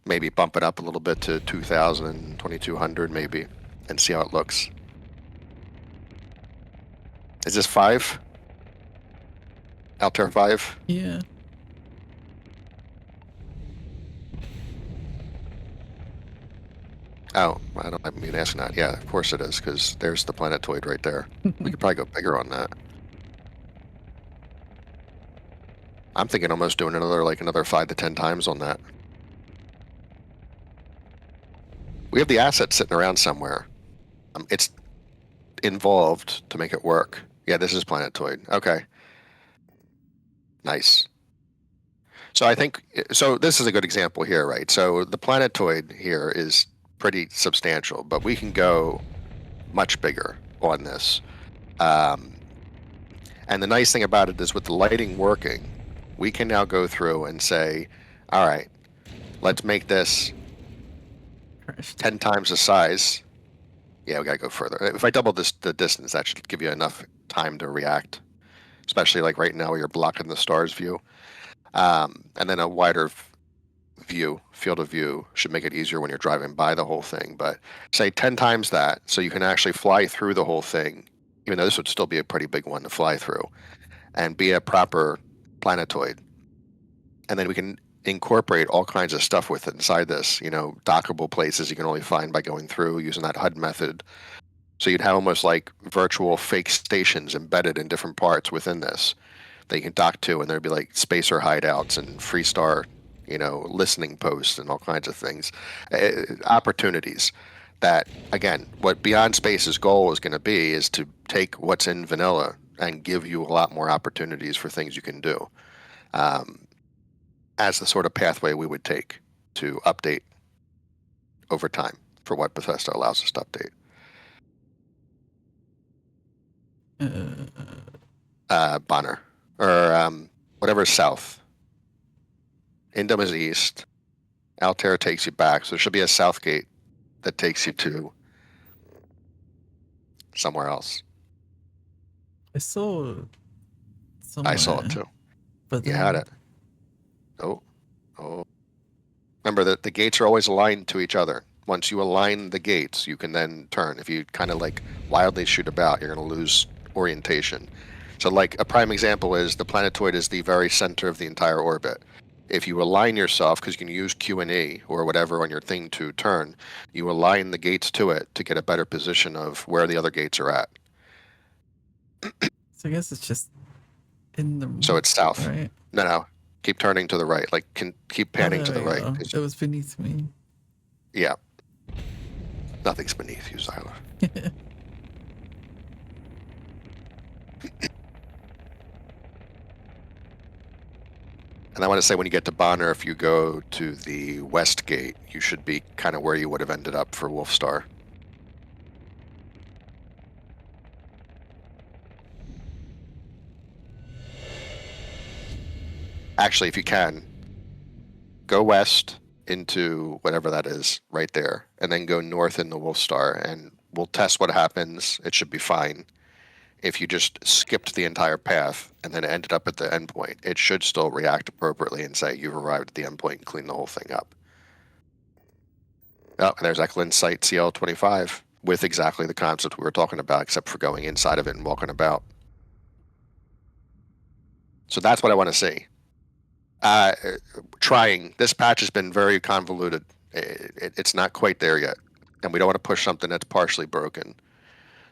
maybe bump it up a little bit to 2,000 and 2,200 maybe and see how it looks. Is this 5? Altair 5? Yeah. Oh, I don't mean asking that. Yeah, of course it is, because there's the planetoid right there. We could probably go bigger on that. I'm thinking almost doing another 5 to 10 times on that. We have the asset sitting around somewhere. It's involved to make it work. Yeah, this is planetoid. Okay. Nice. So I think, so this is a good example here, right? So the planetoid here is pretty substantial, but we can go much bigger on this. And the nice thing about it is with the lighting working, we can now go through and say, all right, let's make this 10 times the size. Yeah, we gotta go further. If I double the distance, that should give you enough time to react, especially like right now where you're blocking the stars view. And then a wider field of view should make it easier when you're driving by the whole thing. But say 10 times that, so you can actually fly through the whole thing, even though this would still be a pretty big one to fly through, and be a proper planetoid. And then we can incorporate all kinds of stuff with it inside this, dockable places you can only find by going through using that HUD method. So you'd have almost like virtual fake stations embedded in different parts within this that you can dock to, and there'd be like spacer hideouts and Freestar, listening posts and all kinds of things. Opportunities that, again, what Beyond Space's goal is going to be is to take what's in vanilla and give you a lot more opportunities for things you can do. As the sort of pathway we would take to update over time for what Bethesda allows us to update. Bonner. Or whatever is south. Indom is east. Altair takes you back. So there should be a south gate that takes you to somewhere else. I saw I saw it too. But you had it. Oh. Remember that the gates are always aligned to each other. Once you align the gates, you can then turn. If you kind of like wildly shoot about, you're going to lose orientation. So like a prime example is the planetoid is the very center of the entire orbit. If you align yourself, because you can use Q and E or whatever on your thing to turn, you align the gates to it to get a better position of where the other gates are at. So I guess it's just in the... So it's south. Right? No. Keep turning to the right. Like, keep panning to the right. It was beneath me. Yeah. Nothing's beneath you, Zyla. And I want to say when you get to Bonner, if you go to the west gate, you should be kind of where you would have ended up for Wolfstar. Actually, if you can, go west into whatever that is right there, and then go north in the Wolfstar, and we'll test what happens. It should be fine. If you just skipped the entire path and then ended up at the endpoint, it should still react appropriately and say you've arrived at the endpoint and clean the whole thing up. Oh, and there's Eklund's site CL25 with exactly the concept we were talking about, except for going inside of it and walking about. So that's what I want to see. Trying. This patch has been very convoluted. It's not quite there yet, and we don't want to push something that's partially broken.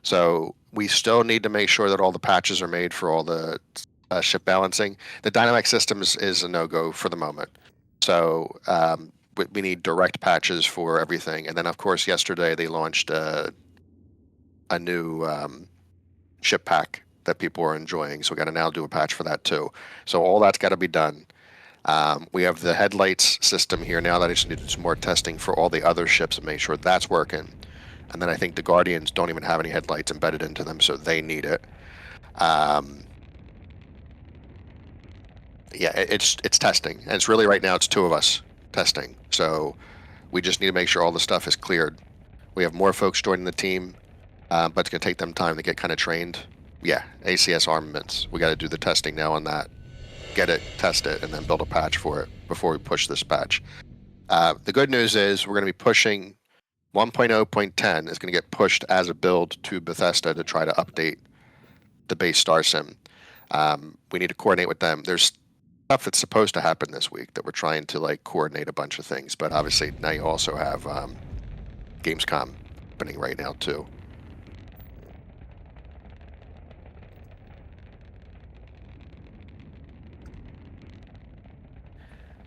So we still need to make sure that all the patches are made for all the ship balancing. The dynamic systems is a no-go for the moment. So we need direct patches for everything. And then, of course, yesterday they launched a new ship pack that people are enjoying. So we got to now do a patch for that too. So all that's got to be done. We have the headlights system here now that I just need to do some more testing for all the other ships and make sure that's working. And then I think the Guardians don't even have any headlights embedded into them, so they need it. Yeah, it's testing. And it's really right now it's two of us testing. So we just need to make sure all the stuff is cleared. We have more folks joining the team, but it's going to take them time to get kind of trained. Yeah, ACS armaments. We got to do the testing now on that. Get it, test it, and then build a patch for it before we push this patch. The good news is we're going to be pushing 1.0.10 is going to get pushed as a build to Bethesda to try to update the base StarSim. We need to coordinate with them. There's stuff that's supposed to happen this week that we're trying to like coordinate a bunch of things, but obviously now you also have Gamescom happening right now too.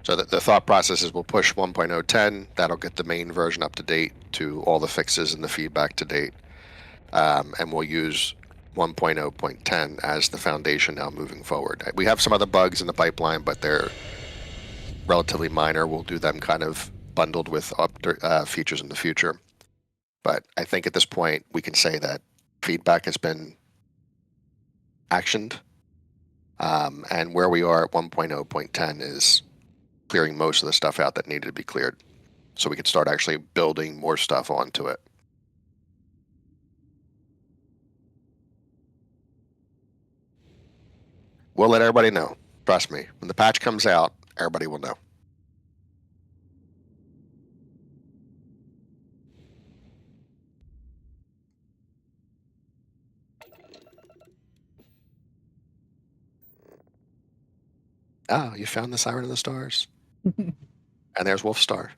So the thought process is we'll push 1.010. That'll get the main version up to date to all the fixes and the feedback to date. And we'll use 1.0.10 as the foundation now moving forward. We have some other bugs in the pipeline, but they're relatively minor. We'll do them kind of bundled with features in the future. But I think at this point, we can say that feedback has been actioned. And where we are at 1.0.10 is clearing most of the stuff out that needed to be cleared, so we could start actually building more stuff onto it. We'll let everybody know. Trust me. When the patch comes out, everybody will know. Ah, you found the Siren of the Stars. And there's Wolfstar.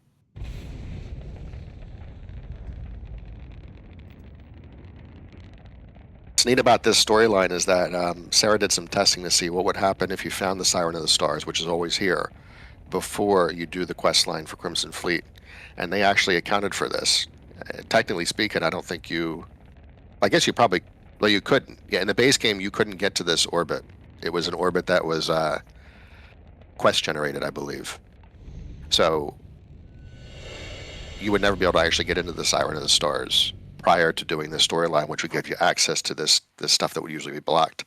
What's neat about this storyline is that Sarah did some testing to see what would happen if you found the Siren of the Stars, which is always here, before you do the quest line for Crimson Fleet. And they actually accounted for this. Technically speaking, I don't think you... I guess you probably... Well, you couldn't. Yeah, in the base game, you couldn't get to this orbit. It was an orbit that was quest generated, I believe. So you would never be able to actually get into the Siren of the Stars prior to doing this storyline, which would give you access to this stuff that would usually be blocked.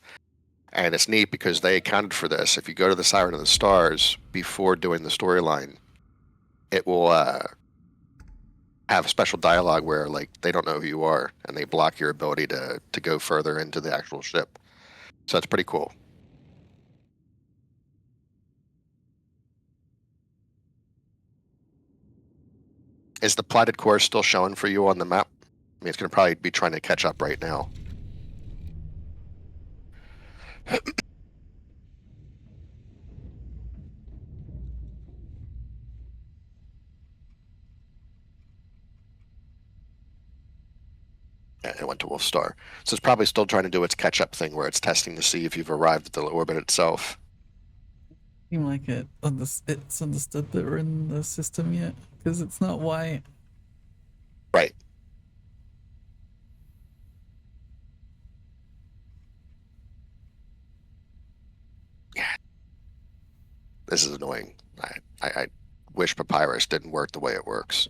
And it's neat because they accounted for this. If you go to the Siren of the Stars before doing the storyline, it will have special dialogue where like they don't know who you are and they block your ability to go further into the actual ship. So it's pretty cool. Is the plotted course still showing for you on the map? I mean, it's going to probably be trying to catch up right now. Yeah, it went to Wolfstar. So it's probably still trying to do its catch-up thing where it's testing to see if you've arrived at the orbit itself. Seem like it's understood that we're in the system yet, because it's not white. Right. Yeah. This is annoying. I wish Papyrus didn't work the way it works.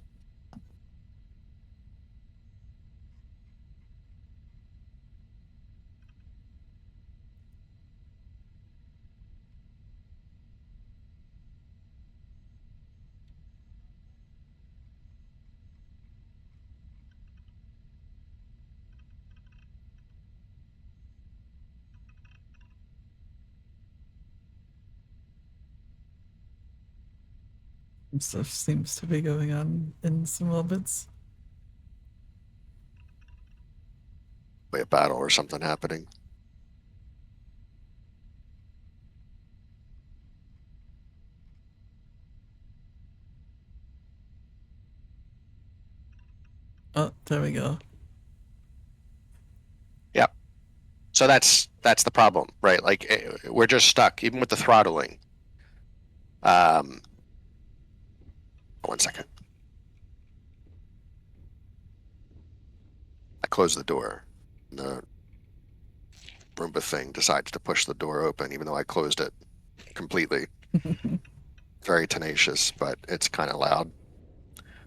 Some stuff seems to be going on in some orbits. Way a battle or something happening. Oh, there we go. Yeah. So that's the problem, right? Like we're just stuck, even with the throttling. 1 second. I close the door. The Roomba thing decides to push the door open, even though I closed it completely. Very tenacious, but it's kind of loud.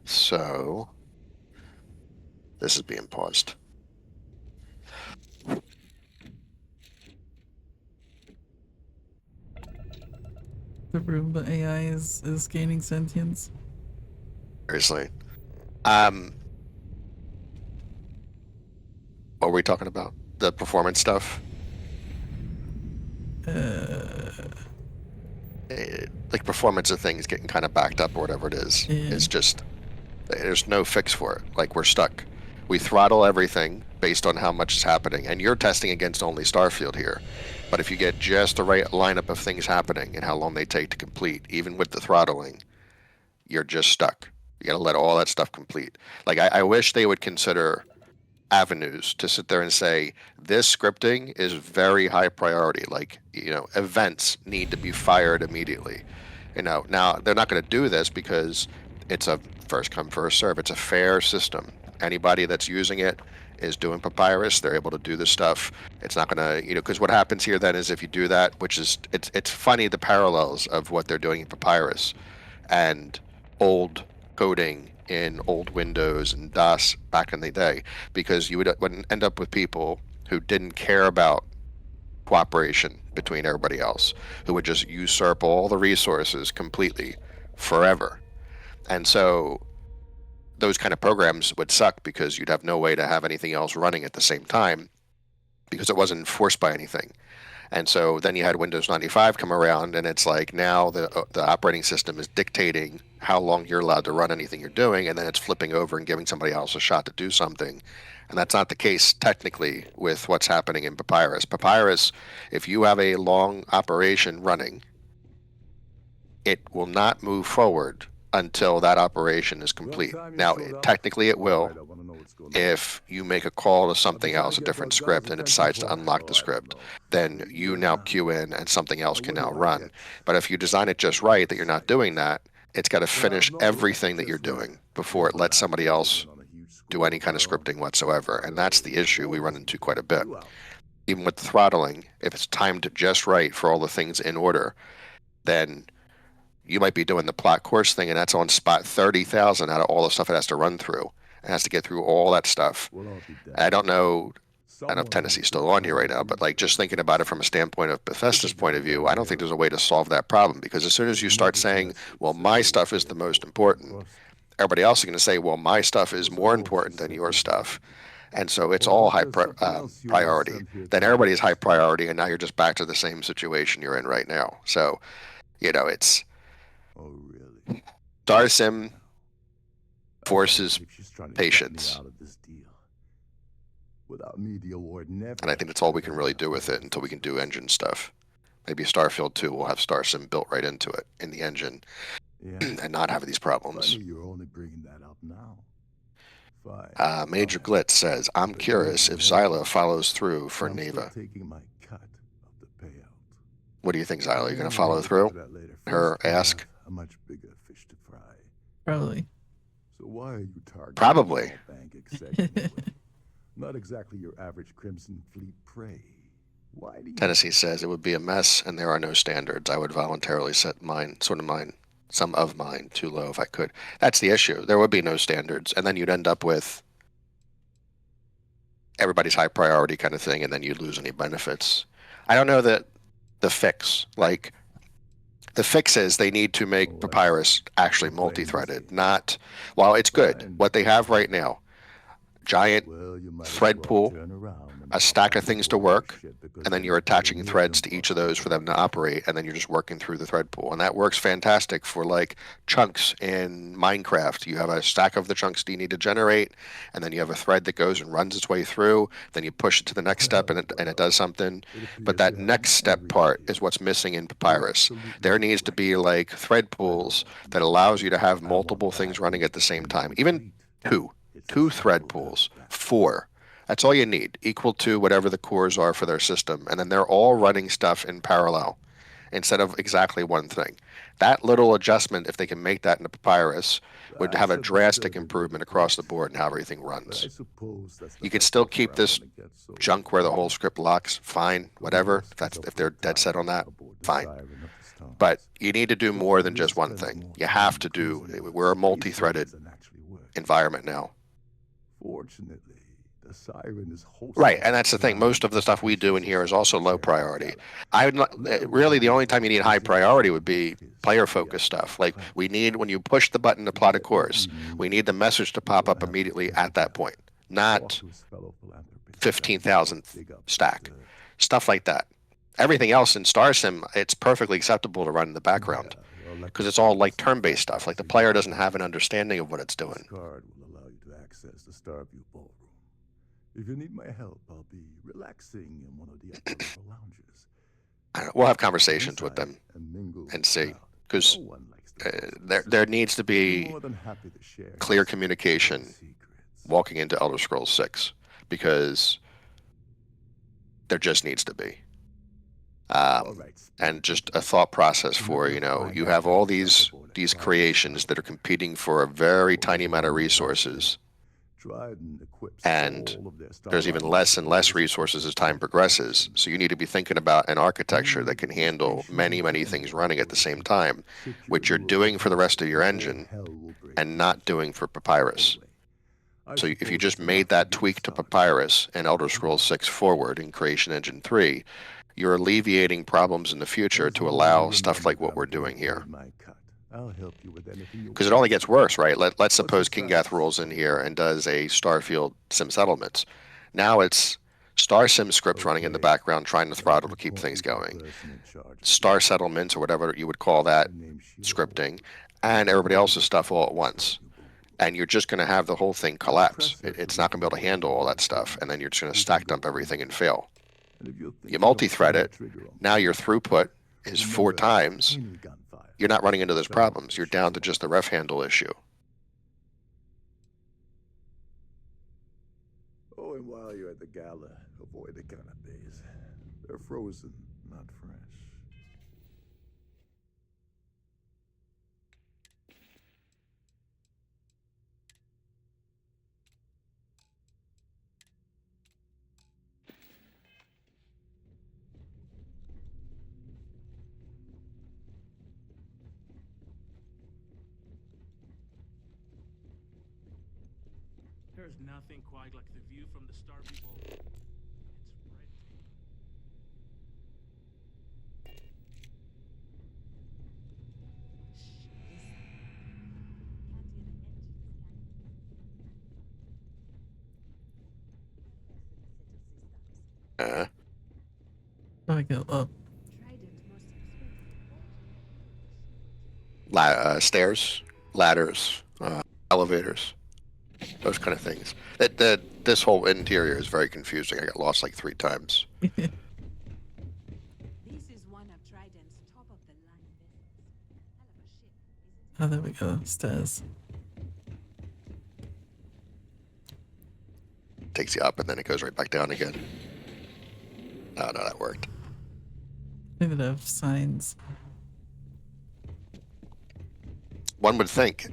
So this is being paused. The Roomba AI is gaining sentience. Seriously. What were we talking about? The performance stuff? Like performance of things getting kind of backed up or whatever it is. Yeah. It's just, there's no fix for it. Like we're stuck. We throttle everything based on how much is happening. And you're testing against only Starfield here. But if you get just the right lineup of things happening and how long they take to complete, even with the throttling, you're just stuck. You got to let all that stuff complete. Like I wish they would consider avenues to sit there and say, this scripting is very high priority. Like, events need to be fired immediately. Now they're not going to do this because it's a first come, first serve. It's a fair system. Anybody that's using it is doing Papyrus. They're able to do this stuff. It's not going to, because what happens here then is if you do that, which is, it's funny the parallels of what they're doing in Papyrus and old coding in old Windows and DOS back in the day, because you would end up with people who didn't care about cooperation between everybody else, who would just usurp all the resources completely forever. And so those kind of programs would suck because you'd have no way to have anything else running at the same time because it wasn't enforced by anything. And so then you had Windows 95 come around, and it's like now the operating system is dictating how long you're allowed to run anything you're doing, and then it's flipping over and giving somebody else a shot to do something. And that's not the case technically with what's happening in Papyrus. Papyrus, if you have a long operation running, it will not move forward until that operation is complete. Now, technically it will if you make a call to something else, a different script, and it decides to unlock the script. Then you now queue in and something else can now run. But if you design it just right that you're not doing that, it's got to finish everything that you're doing before it lets somebody else do any kind of scripting whatsoever. And that's the issue we run into quite a bit. Even with the throttling, if it's timed just right for all the things in order, then you might be doing the plot course thing, and that's on spot 30,000 out of all the stuff it has to run through. It has to get through all that stuff. I don't know if Tennessee's still on here right now, but like just thinking about it from a standpoint of Bethesda's point of view, I don't think there's a way to solve that problem, because as soon as you start saying, well, my stuff is the most important, everybody else is going to say, well, my stuff is more important than your stuff. And so it's all high priority. Then everybody's high priority, and now you're just back to the same situation you're in right now. So, it's StarSim forces patience. And I think that's all we can really do with it until we can do engine stuff. Maybe Starfield 2 will have StarSim built right into it in the engine and not have these problems. You're only bringing that up now. Major Glitz says, I'm curious if Zyla follows through for Neva. What do you think, Zyla? You're going to follow through? Her ask? A much bigger fish to fry. Probably. So why are you targeting Probably. a bank executive? Not exactly your average Crimson Fleet prey. Why do you... Tennessee says, it would be a mess and there are no standards. I would voluntarily set some of mine too low if I could. That's the issue. There would be no standards, and then you'd end up with everybody's high priority kind of thing, and then you'd lose any benefits. I don't know that the fix, like, the fix is they need to make Papyrus actually multi-threaded, not, while it's good, what they have right now, giant thread pool, a stack of things to work, and then you're attaching threads to each of those for them to operate, and then you're just working through the thread pool. And that works fantastic for like chunks in Minecraft. You have a stack of the chunks you need to generate, and then you have a thread that goes and runs its way through, then you push it to the next step and it does something. But that next step part is what's missing in Papyrus. There needs to be like thread pools that allows you to have multiple things running at the same time. Even two thread pools, 4. That's all you need, equal to whatever the cores are for their system. And then they're all running stuff in parallel instead of exactly one thing. That little adjustment, if they can make that in the Papyrus, would have a drastic improvement across the board in how everything runs. You could still keep this junk where the whole script locks, fine, whatever. If they're dead set on that, fine. But you need to do more than just one thing. You have to do, we're a multi-threaded environment now. Fortunately, the siren is right, and that's the thing. Most of the stuff we do in here is also low priority. Really, the only time you need high priority would be player-focused stuff. Like, we need, when you push the button to plot a course, we need the message to pop up immediately at that point, not 15,000th stack. Stuff like that. Everything else in StarSim, it's perfectly acceptable to run in the background because it's all like turn-based stuff. Like, the player doesn't have an understanding of what it's doing. Card will allow you to access the Starfield ballroom. If you need my help, I'll be relaxing in one of the upper lounges. We'll have conversations with them and see, because there needs to be clear communication walking into Elder Scrolls 6, because there just needs to be. And just a thought process for, you have all these creations that are competing for a very tiny amount of resources, and there's even less and less resources as time progresses. So you need to be thinking about an architecture that can handle many, many things running at the same time, which you're doing for the rest of your engine and not doing for Papyrus. So if you just made that tweak to Papyrus and Elder Scrolls 6 forward in Creation Engine 3, you're alleviating problems in the future to allow stuff like what we're doing here. Because it only gets worse, right? Let's suppose Kingath rolls in here and does a Starfield Sim Settlements. Now it's StarSim scripts running in the background trying to throttle to keep things going. Star Settlements, or whatever you would call that, scripting, and everybody else's stuff all at once. And you're just going to have the whole thing collapse. It's not going to be able to handle all that stuff, and then you're just going to stack dump everything and fail. You multi-thread it, now your throughput is 4 times, you're not running into those problems. You're down to just the ref handle issue. Oh, and while you're at the gala, avoid the canapes. They're frozen, not fresh. There's nothing quite like the view from the Starfield ballroom. It's breathtaking. I go up. Stairs, ladders, elevators, those kind of things. This whole interior is very confusing. I got lost like 3 times. This is one of Trident's top of the line vessels. Hell of a ship, isn't it? Oh, there we go. Stairs. Takes you up and then it goes right back down again. Oh, no, that worked. Look at the signs. One would think,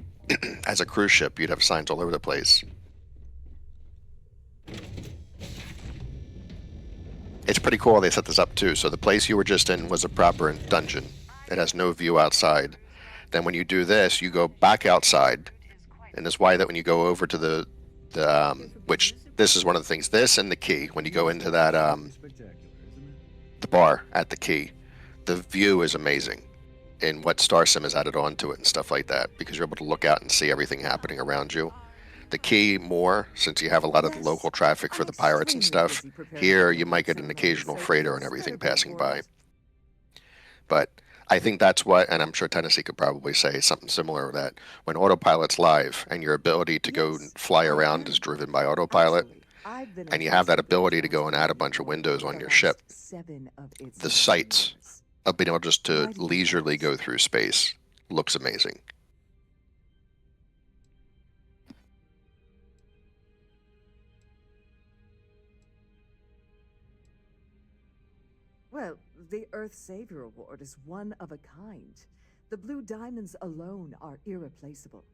as a cruise ship, you'd have signs all over the place. It's pretty cool they set this up too. So the place you were just in was a proper dungeon. It has no view outside. Then when you do this, you go back outside, and that's why that when you go over to the which this is one of the things. This and the key. When you go into that the bar at the key, the view is amazing. And what StarSim has added on to it and stuff like that, because you're able to look out and see everything happening around you. The key more, since you have a lot of the local traffic for the pirates and stuff, here you might get an occasional freighter and everything passing by. But I think that's what, and I'm sure Tennessee could probably say something similar, that when autopilot's live and your ability to go and fly around is driven by autopilot, and you have that ability to go and add a bunch of windows on your ship, the sights of being able just to leisurely go through space looks amazing. Well, the Earth Savior Award is one of a kind. The blue diamonds alone are irreplaceable.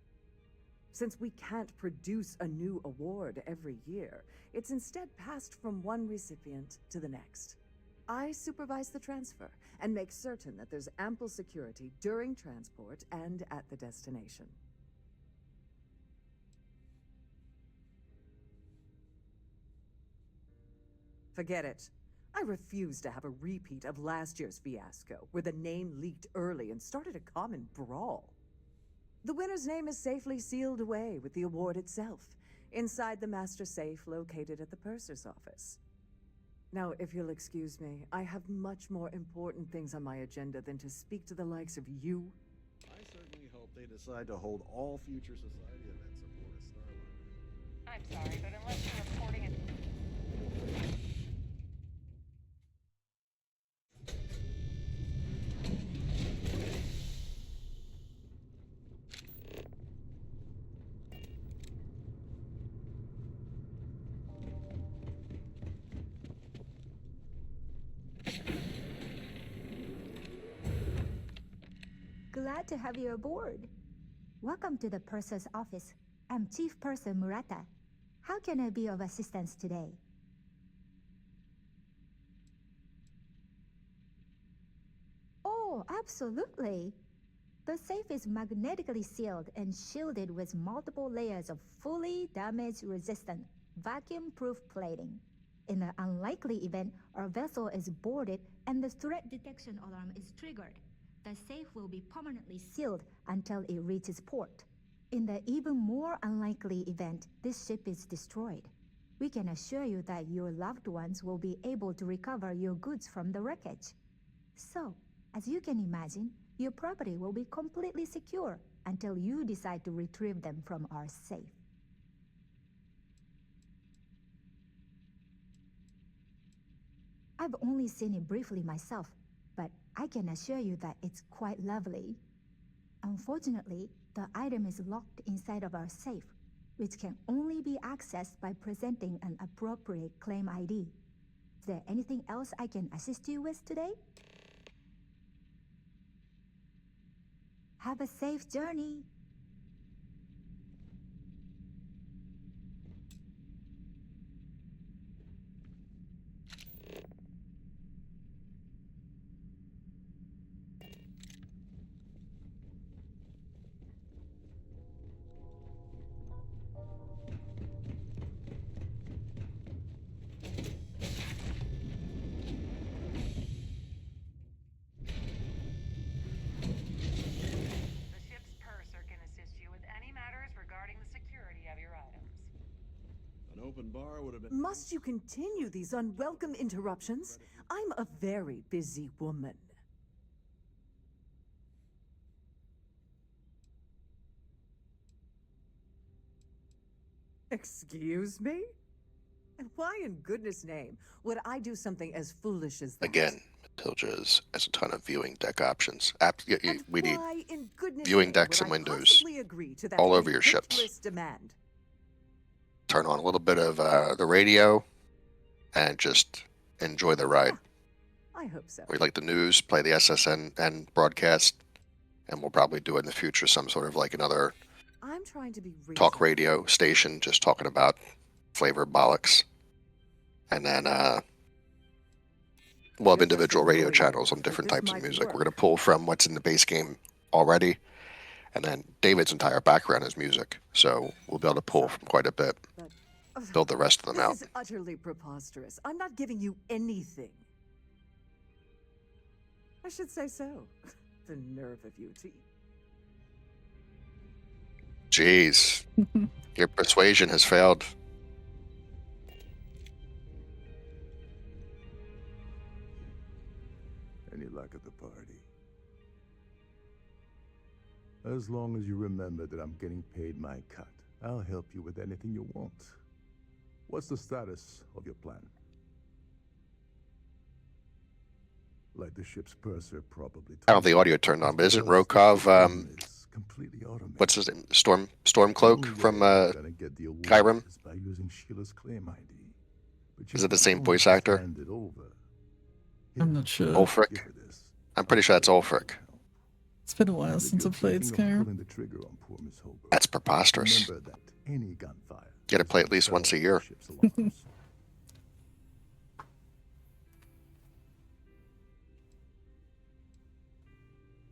Since we can't produce a new award every year, it's instead passed from one recipient to the next. I supervise the transfer and make certain that there's ample security during transport and at the destination. Forget it. I refuse to have a repeat of last year's fiasco, where the name leaked early and started a common brawl. The winner's name is safely sealed away with the award itself, inside the master safe located at the purser's office. Now, if you'll excuse me, I have much more important things on my agenda than to speak to the likes of you. I certainly hope they decide to hold all future society events aboard a Starliner. I'm sorry, but unless you're reporting it... Glad to have you aboard. Welcome to the purser's office. I'm Chief Purser Murata. How can I be of assistance today? Oh, absolutely. The safe is magnetically sealed and shielded with multiple layers of fully damage-resistant, vacuum-proof plating. In the unlikely event our vessel is boarded and the threat detection alarm is triggered, the safe will be permanently sealed until it reaches port. In the even more unlikely event this ship is destroyed, we can assure you that your loved ones will be able to recover your goods from the wreckage. So, as you can imagine, your property will be completely secure until you decide to retrieve them from our safe. I've only seen it briefly myself, but I can assure you that it's quite lovely. Unfortunately, the item is locked inside of our safe, which can only be accessed by presenting an appropriate claim ID. Is there anything else I can assist you with today? Have a safe journey. An open bar would have been... Must you continue these unwelcome interruptions? I'm a very busy woman. Excuse me? And why in goodness name would I do something as foolish as that? Again, Matilda has a ton of viewing deck options. We need Why in goodness viewing name decks would and I windows possibly agree to that all over your ships. ridiculous demand? Turn on a little bit of the radio and just enjoy the ride. I hope so. We like the news, play the SSN and broadcast, and we'll probably do it in the future some sort of like another I'm trying to be talk radio station just talking about flavor bollocks. And then we'll have individual radio channels on different types of music. We're going to pull from what's in the base game already. And then David's entire background is music. So we'll be able to pull from quite a bit. Build the rest of them out. This is utterly preposterous. I'm not giving you anything. I should say so. The nerve of you, T. Jeez. Your persuasion has failed. Any luck at the party? As long as you remember that I'm getting paid my cut, I'll help you with anything you want. What's the status of your plan? Like the ship's purser probably. I don't have the audio turned on, but isn't Rokov, what's his name? Stormcloak from Skyrim? By using Sheila's claim ID. But Is it the same voice actor? I'm not sure. Ulfric? I'm pretty sure that's Ulfric. It's been a while since I played Skyrim. That's preposterous. You gotta play at least once a year.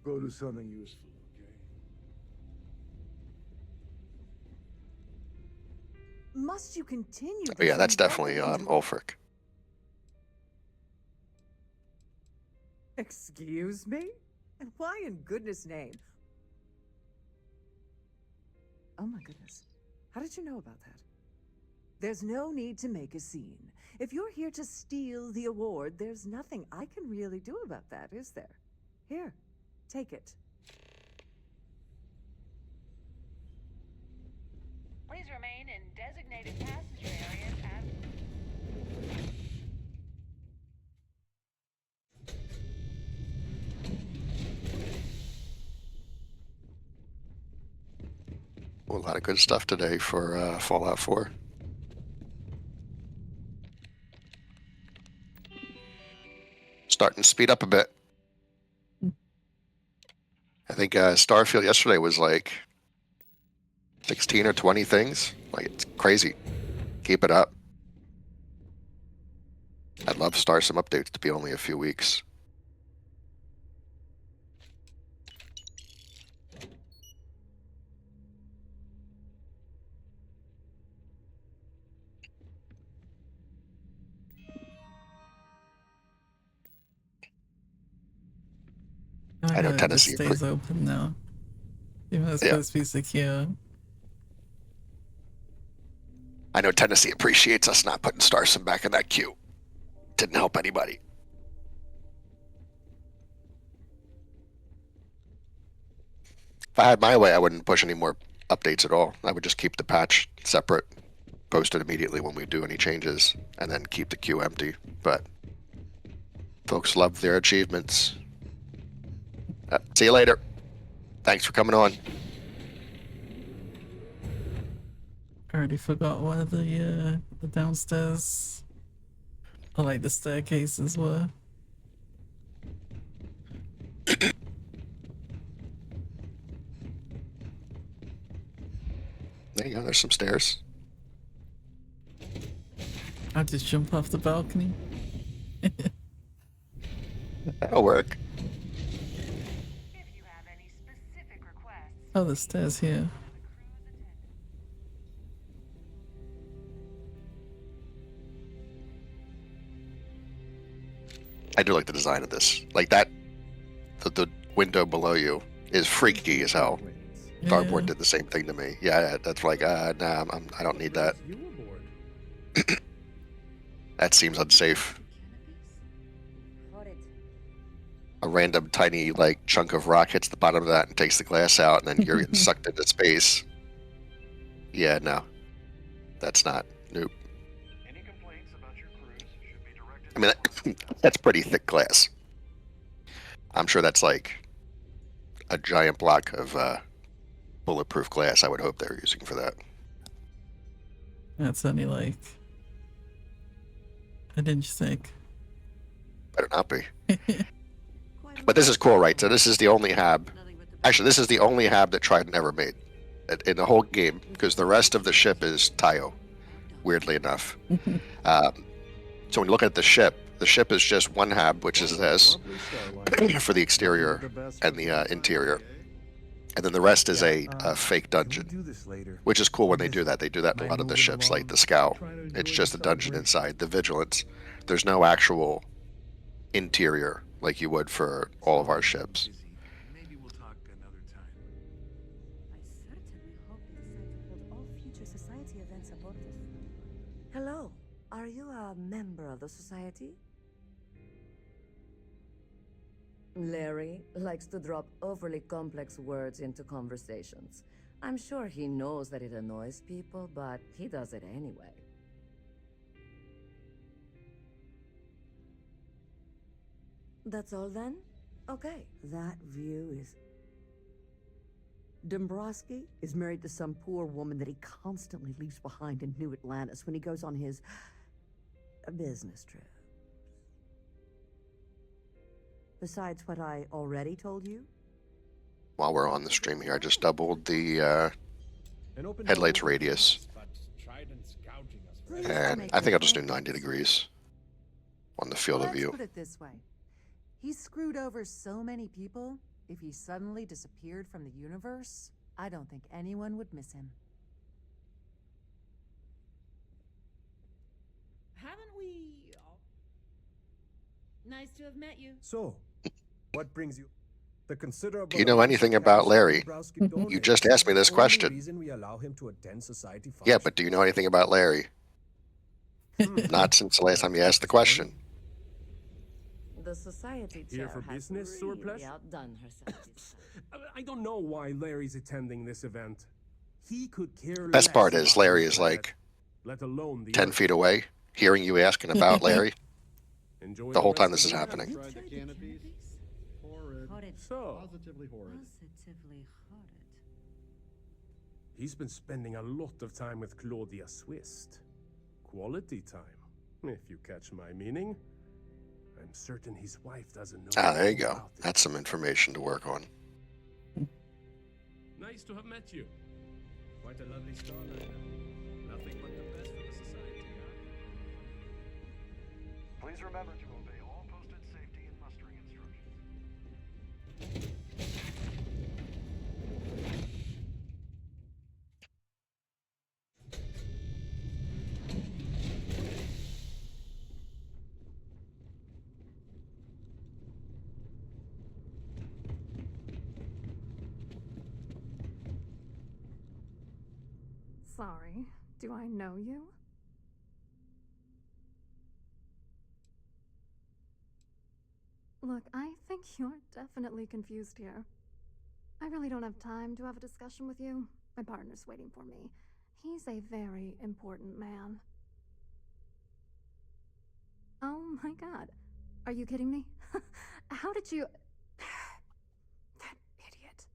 Go do something useful, okay? Must you continue? Oh, yeah, that's definitely Ulfric. Excuse me? And why in goodness name? Oh my goodness. How did you know about that? There's no need to make a scene. If you're here to steal the award, there's nothing I can really do about that, is there? Here, take it. Please remain in designated passenger areas as... A lot of good stuff today for Fallout 4. Starting to speed up a bit. I think Starfield yesterday was like 16 or 20 things. Like, it's crazy. Keep it up. I'd love StarSim updates to be only a few weeks. I know Tennessee It stays open now. Even though it's supposed to be secure. I know Tennessee appreciates us not putting StarSim back in that queue. Didn't help anybody. If I had my way, I wouldn't push any more updates at all. I would just keep the patch separate, post it immediately when we do any changes, and then keep the queue empty. But Folks love their achievements. See you later. Thanks for coming on. I already forgot where the downstairs, or like the staircases were. There you go. There's some stairs. I'll just jump off the balcony. That'll work. Oh, the stairs here. I do like the design of this. Like that, the window below you is freaky as hell. Starboard did the same thing to me. Yeah, that's like, nah, I don't need that. That seems unsafe. A random tiny like chunk of rock hits the bottom of that and takes the glass out, and then you're getting sucked into space. Yeah, no, that's not. Nope. I mean, that's pretty thick glass. I'm sure that's like a giant block of bulletproof glass. I would hope they're using for that. That's only like an inch thick. Better not be. But this is cool, right? So this is the only hab. Actually, this is the only hab that Trident ever made in the whole game, because the rest of the ship is Tayo, weirdly enough. So when you look at the ship is just one hab, which is this, for the exterior and the interior. And then the rest is a fake dungeon, which is cool when they do that. They do that in a lot of the ships, like the Scow. It's just a dungeon inside. The Vigilance, there's no actual interior like you would for all of our ships. Maybe we'll talk another time. I certainly hope you decide to hold all future society events above this. Hello, are you a member of the society? Larry likes to drop overly complex words into conversations. I'm sure he knows that it annoys people, but he does it anyway. That's all then? Okay. That view is... Dombrowski is married to some poor woman that he constantly leaves behind in New Atlantis when he goes on his... business trip. Besides what I already told you? While we're on the stream here, I just doubled the headlights radius. And I think I'll just do 90 degrees on the field of view. Let's put it this way. He screwed over so many people, if he suddenly disappeared from the universe, I don't think anyone would miss him. Haven't we... Nice to have met you. So, what brings you? The considerable. Do you know anything about Larry? You just asked me this question. Yeah, but do you know anything about Larry? Not since the last time you asked the question. The society Here chair for has business, really surplus? outdone herself. I don't know why Larry's attending this event. He could care less. Best part is about Larry the is planet, like let alone the 10 Earth. feet away, hearing you asking about Larry Enjoy the whole rest time of this is the night. happening. Tried the canopies? Horrid. So, Positively horrid. Positively horrid. he's been spending a lot of time with Claudia Swist. Quality time, if you catch my meaning. I'm certain his wife doesn't know. Ah, there you go. about it. That's some information to work on. Nice to have met you. Quite a lovely starliner. Nothing but the best for the society, huh? Please remember to obey all posted safety and mustering instructions. Sorry, do I know you? Look, I think you're definitely confused here. I really don't have time to have a discussion with you. My partner's waiting for me. He's a very important man. Oh my god. Are you kidding me? How did you... That idiot.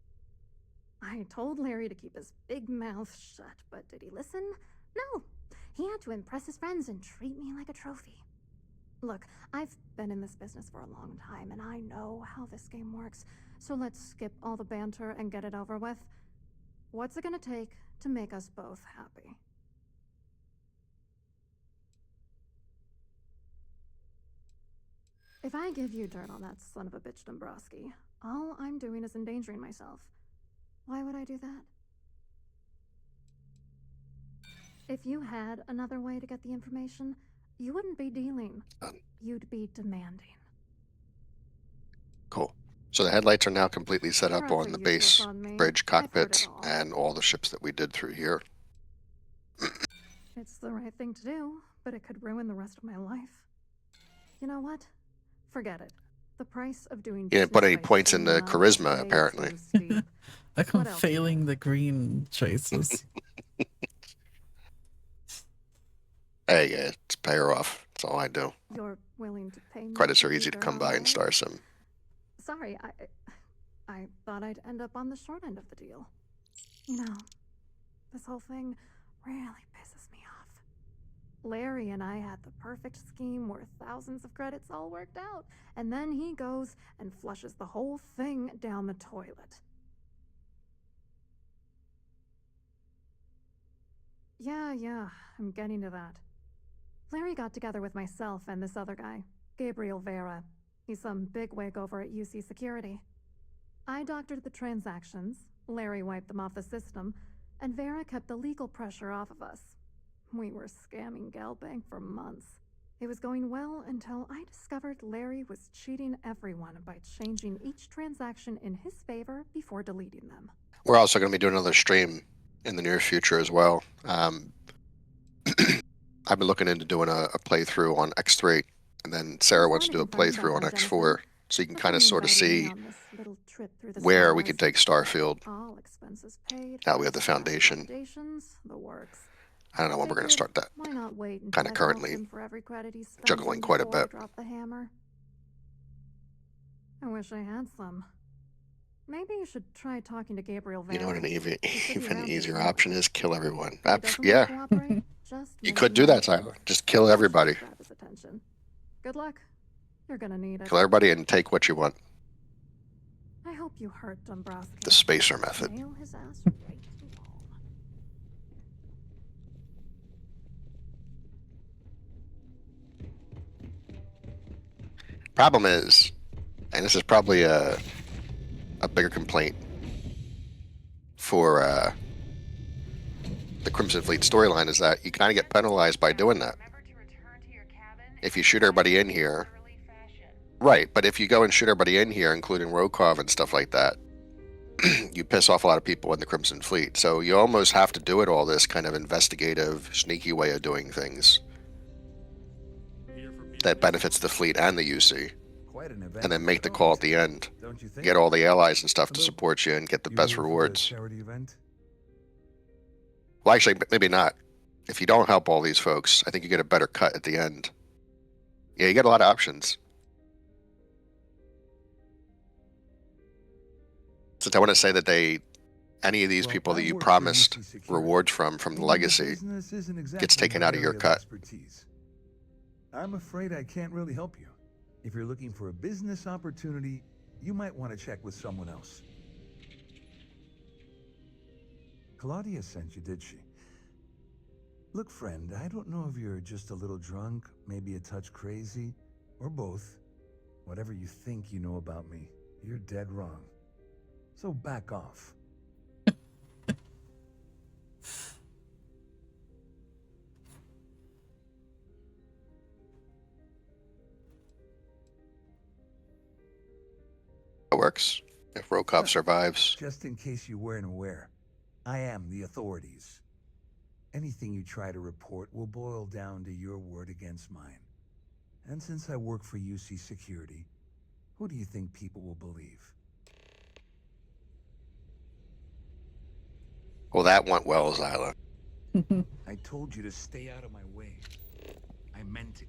I told Larry to keep his big mouth shut, but did he listen? No. He had to impress his friends and treat me like a trophy. Look, I've been in this business for a long time, and I know how this game works. So let's skip all the banter and get it over with. What's it gonna take to make us both happy? If I give you dirt on that son of a bitch Dombrowski, all I'm doing is endangering myself. Why would I do that? If you had another way to get the information, you wouldn't be dealing. You'd be demanding. Cool. So the headlights are now completely set up You're on the also base useless on me. bridge I've heard cockpits it all. and all the ships that we did through here. It's the right thing to do, but it could ruin the rest of my life. You know what? Forget it. The price of doing You didn't put business any by points in the teaming up charisma, is way apparently. too steep. Like I'm What else? failing the green choices. Hey, yeah, it's pay her off. That's all I do. You're willing to pay me Credits are keep easy to her come out by of in the way? StarSim. Sorry, I thought I'd end up on the short end of the deal. You know, this whole thing really pisses me off. Larry and I had the perfect scheme where thousands of credits all worked out, and then he goes and flushes the whole thing down the toilet. Yeah, I'm getting to that. Larry got together with myself and this other guy, Gabriel Vera. He's some bigwig over at UC Security. I doctored the transactions, Larry wiped them off the system, and Vera kept the legal pressure off of us. We were scamming Galbank for months. It was going well until I discovered Larry was cheating everyone by changing each transaction in his favor before deleting them. We're also going to be doing another stream in the near future as well. I've been looking into doing a playthrough on X3, and then Sarah wants to do a playthrough on X4, so you can kind of sort of see where we could take Starfield. All expenses paid. Now we have the foundation. The works. I don't know when we're going to start that. Why not wait until Kind of I currently help him for every credit he spends juggling in quite a before I bit. drop the hammer? I wish I had some. Maybe you should try talking to Gabriel Vera. You know what an even around easier here. option is? Kill everyone. If he doesn't wanna Yeah, cooperate, just you make could him do that, laugh. Tyler. Just kill everybody. Grab his attention. Good luck. You're gonna need it. Kill everybody and take what you want. I hope you hurt Dombrowski. The spacer method. Nail his ass right to the wall. Problem is, and this is probably a bigger complaint for the Crimson Fleet storyline, is that you kind of get penalized by doing that. If you shoot everybody in here, right? But if you go and shoot everybody in here, including Rokov and stuff like that, you piss off a lot of people in the Crimson Fleet. So you almost have to do it all this kind of investigative, sneaky way of doing things that benefits the fleet and the UC, Quite an event and then for make the Fallon, call at the end. don't you think? Get all the allies and stuff to Hello? support you and get the You best here for a rewards. charity event? Well, actually, maybe not. If you don't help all these folks, I think you get a better cut at the end. Yeah, you get a lot of options. Since I want to say that any of these Well, people that I you work for promised UC Security. rewards from the Being in legacy business isn't gets exactly taken my out of your area cut. expertise. I'm afraid I can't really help you. If you're looking for a business opportunity, you might want to check with someone else. Claudia sent you, did she? Look, friend, I don't know if you're just a little drunk, maybe a touch crazy, or both. Whatever you think you know about me, you're dead wrong. So back off. It works. If Rokov survives, Just in case you weren't aware, I am the authorities. Anything you try to report will boil down to your word against mine. And since I work for UC Security, who do you think people will believe? well, that went well, Zyla. I told you to stay out of my way. I meant it.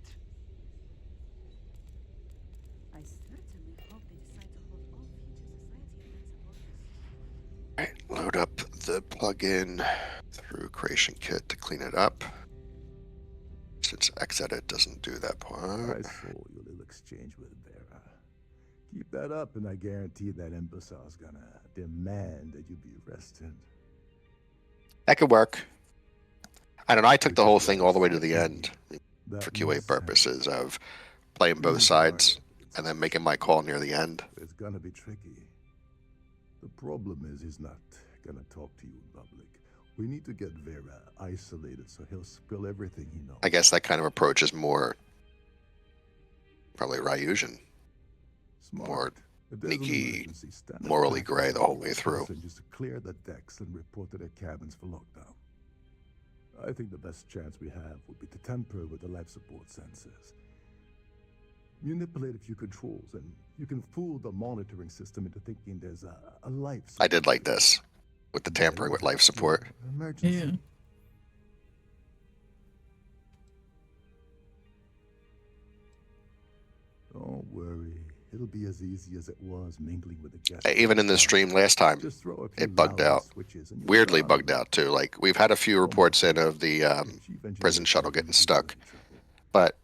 the plugin through creation kit to clean it up. Since Xedit doesn't do that I part. saw your little exchange with Vera. Keep that up, and I guarantee that imbecile's gonna demand that you be arrested. That could work. I don't know. I took the whole thing all the way to the end for QA purposes of playing both sides and then making my call near the end. It's gonna be tricky. The problem is he's not gonna talk to you in public. We need to get Vera isolated so he'll spill everything he knows. I guess that kind of approach is more probably Ryusian. More sneaky, morally gray the whole way through. Just to clear the decks and report to their cabins for lockdown. I think the best chance we have would be to tamper with the life support sensors. Manipulate a few controls, and you can fool the monitoring system into thinking there's a life support. I did like this with the tampering with life support. Yeah. Don't worry. It'll be as easy as it was mingling with the guests. Even in the stream last time, it bugged out. Weirdly bugged out, too. Like, we've had a few reports in of the prison shuttle getting stuck. But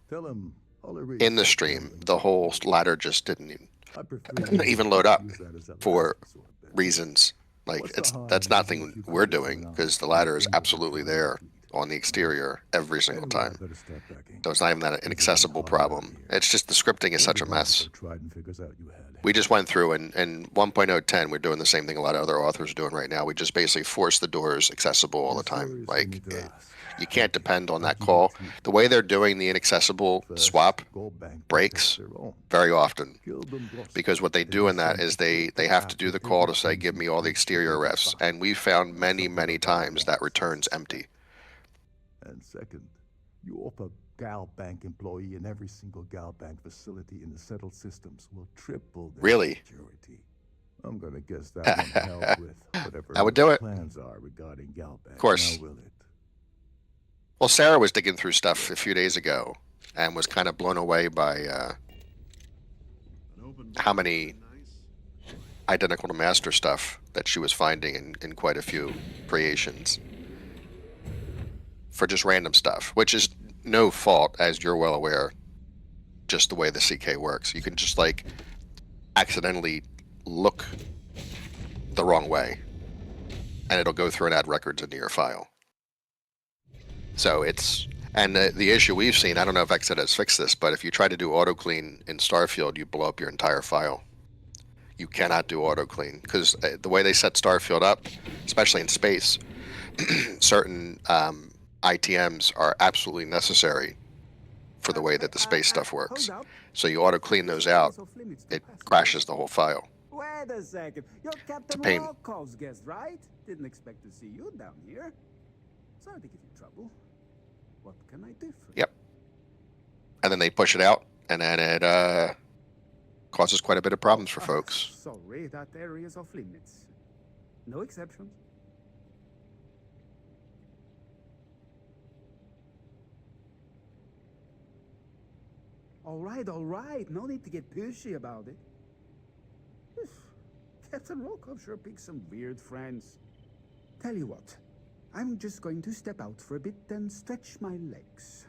in the stream, the whole ladder just didn't even load up for reasons. Like, that's nothing we're doing, because the ladder is absolutely there on the exterior every single time. So it's not even that inaccessible problem. It's just the scripting is such a mess. We just went through, and 1.010, we're doing the same thing a lot of other authors are doing right now. We just basically force the doors accessible all the time. Like, you can't depend on that call. The way they're doing the inaccessible swap breaks very often. Because what they do in that is they have to do the call to say, give me all the exterior refs. And we found many, many times that returns empty. And second, you offer Gal Bank employee in every single Gal Bank facility in the settled systems will triple their security. I'm gonna guess that won't help with whatever I would do it. Plans are regarding Gal Bank. Of course. Now will it? Well, Sarah was digging through stuff a few days ago and was kind of blown away by how many identical to master stuff that she was finding in quite a few creations. For just random stuff, which is no fault, as you're well aware, just the way the CK works. You can just, like, accidentally look the wrong way, and it'll go through and add records into your file. So it's... And the issue we've seen, I don't know if Xed has fixed this, but if you try to do auto clean in Starfield, you blow up your entire file. You cannot do auto clean, because the way they set Starfield up, especially in space, certain... ITMs are absolutely necessary for the way that the space stuff works. So you auto clean those out, it crashes the whole file. Wait a second. You're Captain pain. Walkov's guest, right? Didn't expect to see you down here. Sorry to give you trouble. What can I do for you? Yep. And then they push it out, and then it causes quite a bit of problems for folks. Sorry, that area is off limits. No exceptions. All right. No need to get pushy about it. Captain Rokov sure picks some weird friends. Tell you what, I'm just going to step out for a bit and stretch my legs.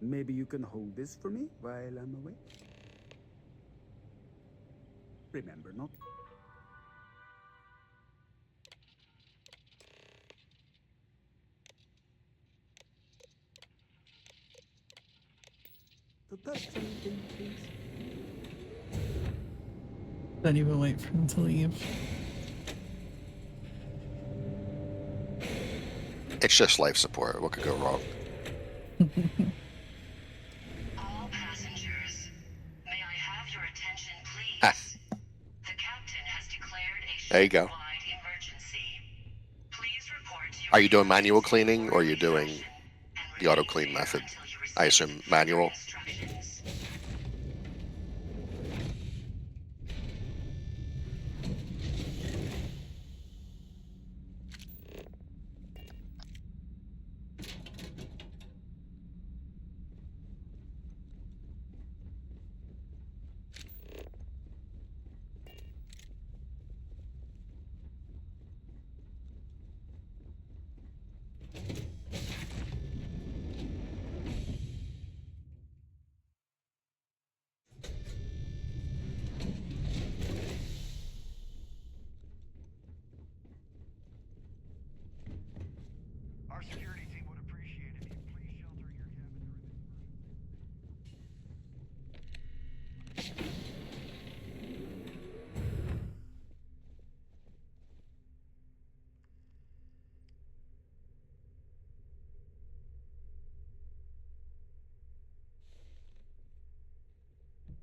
Maybe you can hold this for me while I'm away? Remember, not... To touch anything, please. Don't even wait for him to leave. It's just life support. What could go wrong? All passengers, may I have your attention, please? The captain has declared a There you go. ship-wide emergency. Please report to your Are you doing manual cleaning, or are you doing the auto clean method? I assume manual.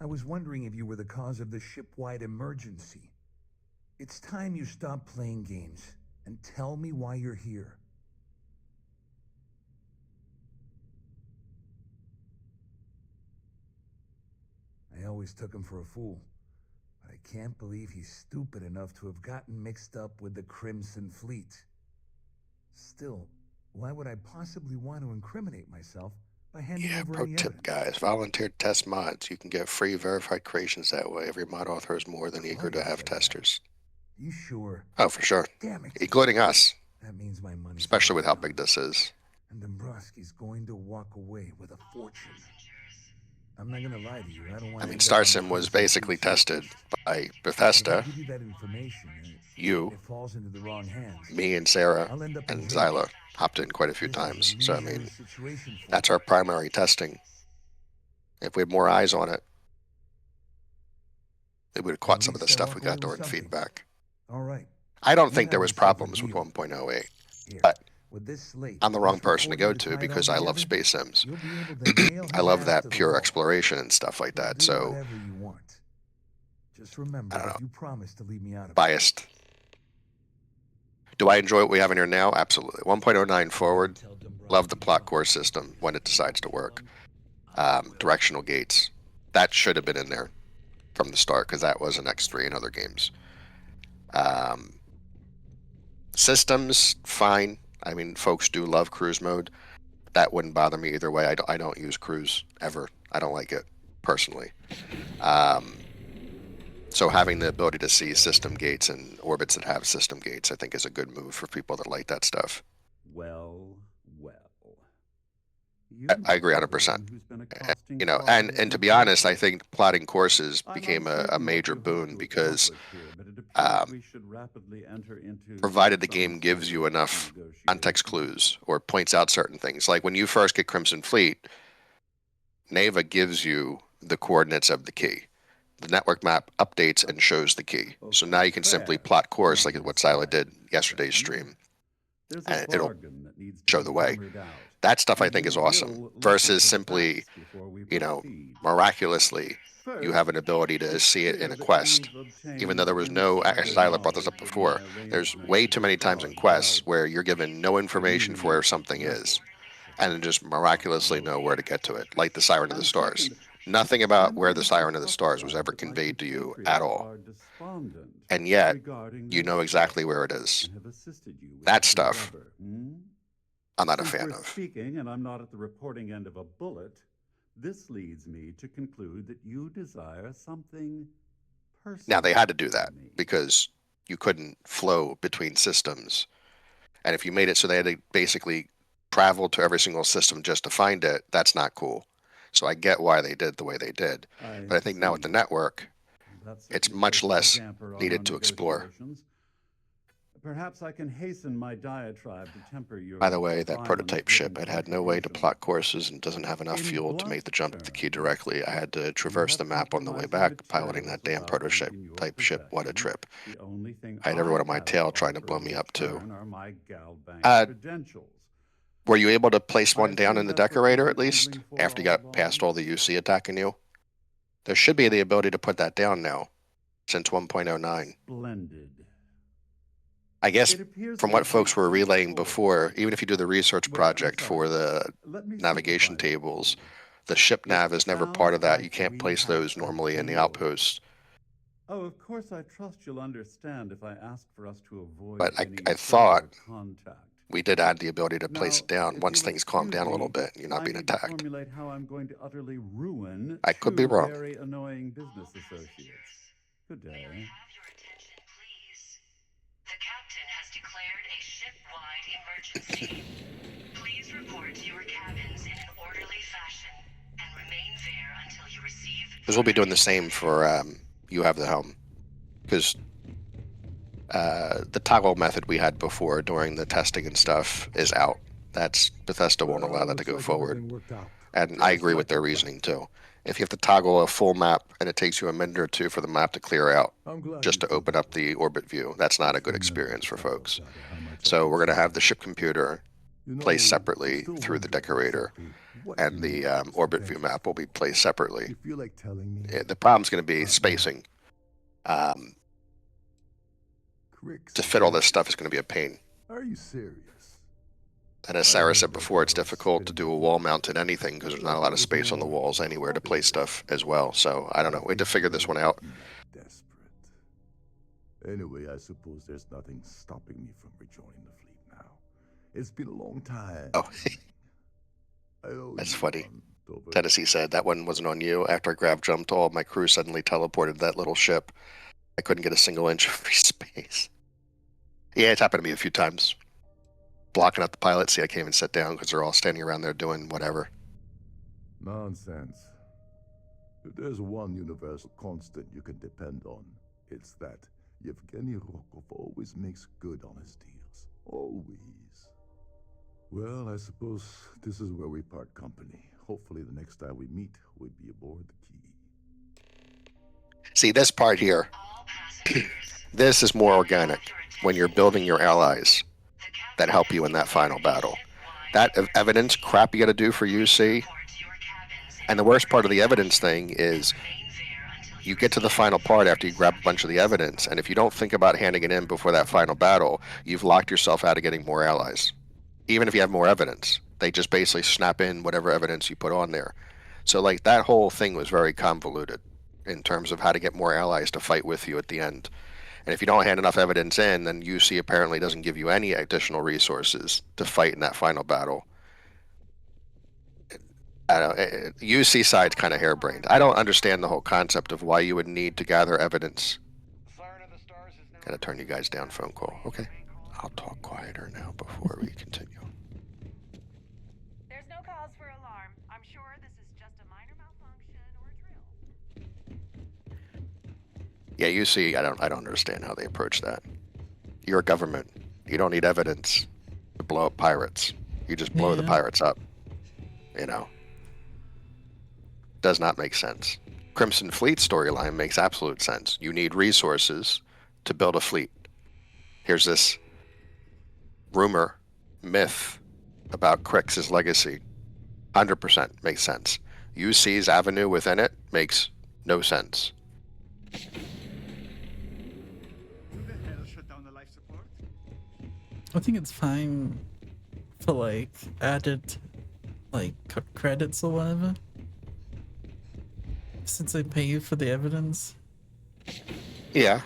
I was wondering if you were the cause of the ship-wide emergency. It's time you stop playing games and tell me why you're here. I always took him for a fool, but I can't believe he's stupid enough to have gotten mixed up with the Crimson Fleet. Still, why would I possibly want to incriminate myself by handing over Pro any tip, evidence? guys. Volunteer test mods. You can get free verified creations that way. Every mod author is more than eager to have testers. You sure? Oh, for sure. Damn it. Including us. That means my money's Especially with how down. big this is. And Dombrowski's going to walk away with a fortune. I'm not gonna lie to you. I don't want. I mean, StarSim was basically tested by Bethesda, Give you that information. you, It falls into the wrong hands. me, and Sarah, I'll end up in and jail. Zyla hopped in quite a few times. So, I mean, Situation for that's our primary testing. If we had more eyes on it, it would have caught some of the stuff we got during feedback. All right. I don't think there was problems with 1.08, but With this slate, I'm the wrong person to go to because I love space sims. I love that pure exploration and stuff like that. So, whatever you want. Just remember, I don't know. you promised to leave me out of it. Biased. Do I enjoy what we have in here now? Absolutely. 1.09 forward. Love the plot core system when it decides to work. Directional gates. That should have been in there from the start because that was an X3 in other games. Systems, fine. I mean, folks do love cruise mode. That wouldn't bother me either way. I don't use cruise ever. I don't like it personally. So having the ability to see system gates and orbits that have system gates, I think, is a good move for people that like that stuff. Well. I agree 100%. You know, and to be honest, I think plotting courses became a major boon because provided the game gives you enough context clues or points out certain things. Like when you first get Crimson Fleet, Neva gives you the coordinates of the key. The network map updates and shows the key. So now you can simply plot course like what Zyla did yesterday's stream. And it'll show the way. That stuff I think is awesome. Versus simply, you know, miraculously, you have an ability to see it in a quest. Even though there was no, as Zyla brought this up before, there's way too many times in quests where you're given no information for where something is. And then just miraculously know where to get to it. Like the Siren of the Stars. Nothing about where the Siren of the Stars was ever conveyed to you at all. And yet, you know exactly where it is. That stuff, I'm not a fan of. Speaking, and I'm not at the reporting end of a bullet, this leads me to conclude that you desire something personal. Now, they had to do that because you couldn't flow between systems. And if you made it so they had to basically travel to every single system just to find it, that's not cool. So I get why they did the way they did. But I think now with the network, it's much less needed to explore. Perhaps I can hasten my diatribe to temper your. By the way, that prototype ship, it had no way to plot courses and doesn't have enough fuel to make the jump to the key directly. I had to traverse the map on the way back, piloting that damn prototype type ship. What a trip. I had everyone on my tail trying to blow me up too. Were you able to place one down in the decorator at least, after you got past all the UC attacking you? There should be the ability to put that down now, since 1.09. Splendid. I guess from what folks were relaying before, even if you do the research project for the navigation tables, the ship nav is never part of that. You can't place those normally in the outposts. Oh, of course, I trust you'll understand if I ask for us to avoid. But any I thought contact. we did add the ability to place Now, it down if once you'll things calm excuse down a little me, bit and you're not being I need to attacked. formulate how I'm going to utterly ruin I could be two wrong. very annoying business associates. Good day. The captain has declared a ship-wide emergency. Please report to your cabins in an orderly fashion and remain there until you receive. Because we'll be doing the same for You Have the Helm. Because the toggle method we had before during the testing and stuff is out. That's Bethesda won't allow that to go forward. And I agree with their reasoning too. If you have to toggle a full map and it takes you a minute or two for the map to clear out just to open up the orbit view, that's not a good experience for folks. So we're going to have the ship computer placed separately through the decorator, and the orbit view map will be placed separately. You feel like telling me? The problem's going to be spacing. To fit all this stuff is going to be a pain. Are you serious? And as Sarah said before, it's difficult to do a wall-mounted anything because there's not a lot of space on the walls anywhere to place stuff as well. So I don't know. We had to figure this one out. Desperate. Anyway, I suppose there's nothing stopping me from rejoining the fleet now. It's been a long time. Oh, that's funny. Tennessee said that one wasn't on you. After I grav jumped, all my crew suddenly teleported to that little ship. I couldn't get a single inch of free space. Yeah, it's happened to me a few times. Blocking out the pilots, see, I can't even sit down because they're all standing around there doing whatever. Nonsense. If there's one universal constant you can depend on, it's that Yevgeny Rokov always makes good on his deals. Always. Well, I suppose this is where we part company. Hopefully the next time we meet, we'll be aboard the Key. See, this part here, this is more organic when you're building your allies that help you in that final battle. That evidence crap you got to do for UC, and the worst part of the evidence thing is you get to the final part after you grab a bunch of the evidence, and if you don't think about handing it in before that final battle, you've locked yourself out of getting more allies. Even if you have more evidence, they just basically snap in whatever evidence you put on there. So like that whole thing was very convoluted in terms of how to get more allies to fight with you at the end. And if you don't hand enough evidence in, then UC apparently doesn't give you any additional resources to fight in that final battle. I don't know, UC side's kind of harebrained. I don't understand the whole concept of why you would need to gather evidence. Gotta turn you guys down, phone call. Okay. I'll talk quieter now before we continue. There's no cause for alarm. I'm sure this is just a minor malfunction or a drill. Yeah, UC, I don't understand how they approach that. You're a government. You don't need evidence to blow up pirates. You just blow the pirates up. You know. Does not make sense. Crimson Fleet storyline makes absolute sense. You need resources to build a fleet. Here's this rumor, myth about Crix's legacy. 100% makes sense. UC's avenue within it makes no sense. I think it's fine for like added like credits or whatever, since they pay you for the evidence. Yeah.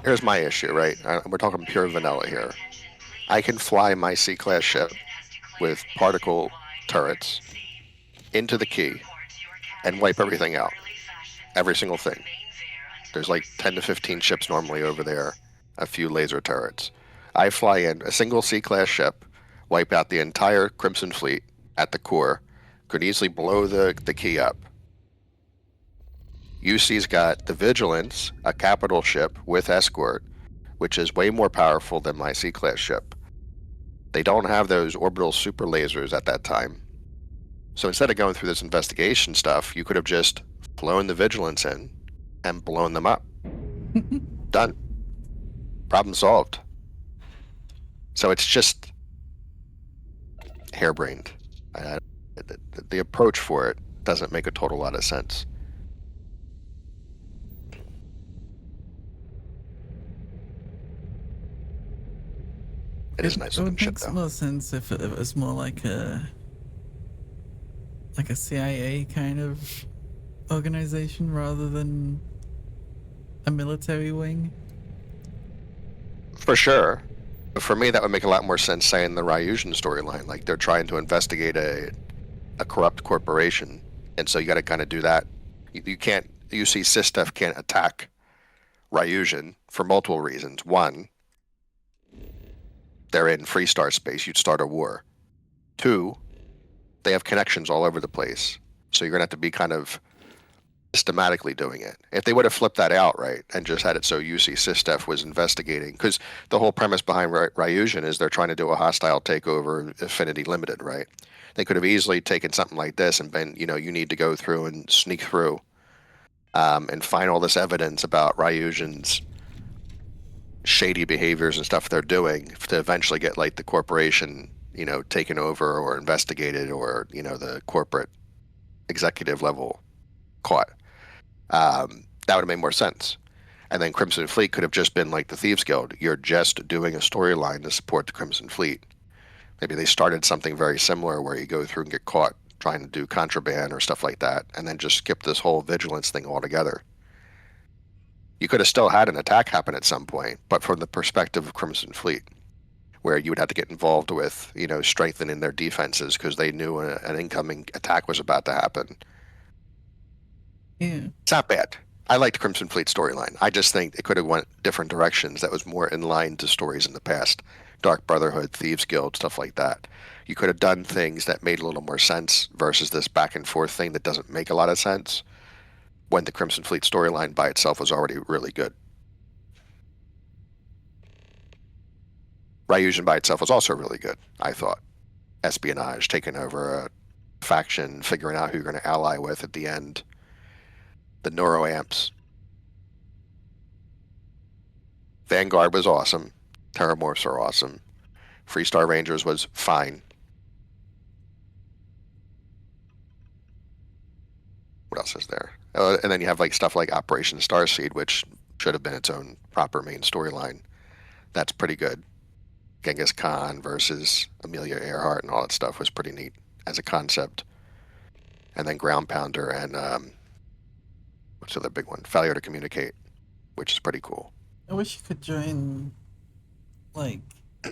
Here's my issue, right? We're talking pure vanilla here. I can fly my C-class ship with particle turrets into the Key and wipe everything out. Every single thing. There's like 10 to 15 ships normally over there, a few laser turrets. I fly in a single C-class ship, wipe out the entire Crimson Fleet at the core, could easily blow the Key up. UC's got the Vigilance, a capital ship with escort, which is way more powerful than my C-class ship. They don't have those orbital super lasers at that time. So instead of going through this investigation stuff, you could have just flown the Vigilance in and blown them up. Done. Problem solved. So it's just harebrained. The approach for it doesn't make a total lot of sense. It is nice looking ship, It makes though. more sense if it was more like a CIA kind of organization rather than a military wing. For sure. But for me, that would make a lot more sense saying the Ryusian storyline. Like, they're trying to investigate a corrupt corporation. And so you got to kind of do that. You can't, UC Systef can't attack Ryusian for multiple reasons. One, they're in free star space. You'd start a war. Two, they have connections all over the place. So you're going to have to be kind of systematically doing it. If they would have flipped that out, right, and just had it so UC Systef was investigating, because the whole premise behind Ryusian is they're trying to do a hostile takeover Affinity Limited, right? They could have easily taken something like this and been, you know, you need to go through and sneak through and find all this evidence about Ryusian's shady behaviors and stuff they're doing to eventually get like the corporation, taken over or investigated, or, the corporate executive level caught. That would have made more sense. And then Crimson Fleet could have just been like the Thieves Guild. You're just doing a storyline to support the Crimson Fleet. Maybe they started something very similar where you go through and get caught trying to do contraband or stuff like that, and then just skip this whole vigilance thing altogether. You could have still had an attack happen at some point, but from the perspective of Crimson Fleet, where you would have to get involved with, strengthening their defenses because they knew an incoming attack was about to happen. Yeah. It's not bad. I liked Crimson Fleet storyline. I just think it could have went different directions that was more in line to stories in the past. Dark Brotherhood, Thieves Guild, stuff like that. You could have done things that made a little more sense versus this back and forth thing that doesn't make a lot of sense when the Crimson Fleet storyline by itself was already really good. Ryujin by itself was also really good, I thought. Espionage, taking over a faction, figuring out who you're going to ally with at the end. The neuroamps. Vanguard was awesome. Terramorphs are awesome. Freestar Rangers was fine. What else is there? And then you have like stuff like Operation Starseed, which should have been its own proper main storyline. That's pretty good. Genghis Khan versus Amelia Earhart and all that stuff was pretty neat as a concept. And then Ground Pounder and what's the other big one? Failure to Communicate, which is pretty cool. I wish you could join, like,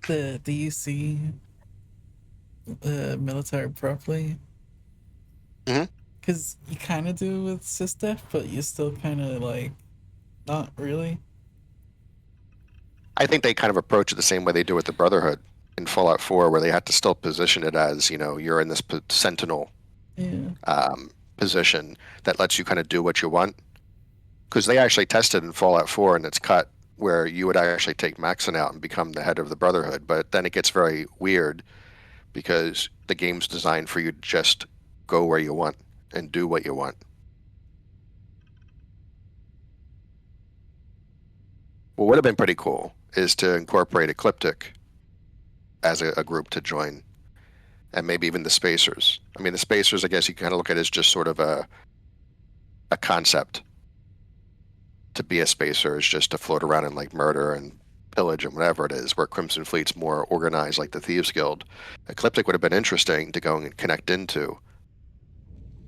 the UC military properly. Because you kind of do with SysDef, but you're still kind of, like, not really. I think they kind of approach it the same way they do with the Brotherhood in Fallout 4, where they had to still position it as, you're in this sentinel position that lets you kind of do what you want. Because they actually tested in Fallout 4 and it's cut where you would actually take Maxon out and become the head of the Brotherhood. But then it gets very weird because the game's designed for you to just go where you want and do what you want. What would have been pretty cool is to incorporate Ecliptic as a group to join, and maybe even the Spacers. I mean, the Spacers, I guess you kind of look at it as just sort of a concept. To be a Spacer is just to float around and like murder and pillage and whatever it is, where Crimson Fleet's more organized like the Thieves Guild. Ecliptic would have been interesting to go and connect into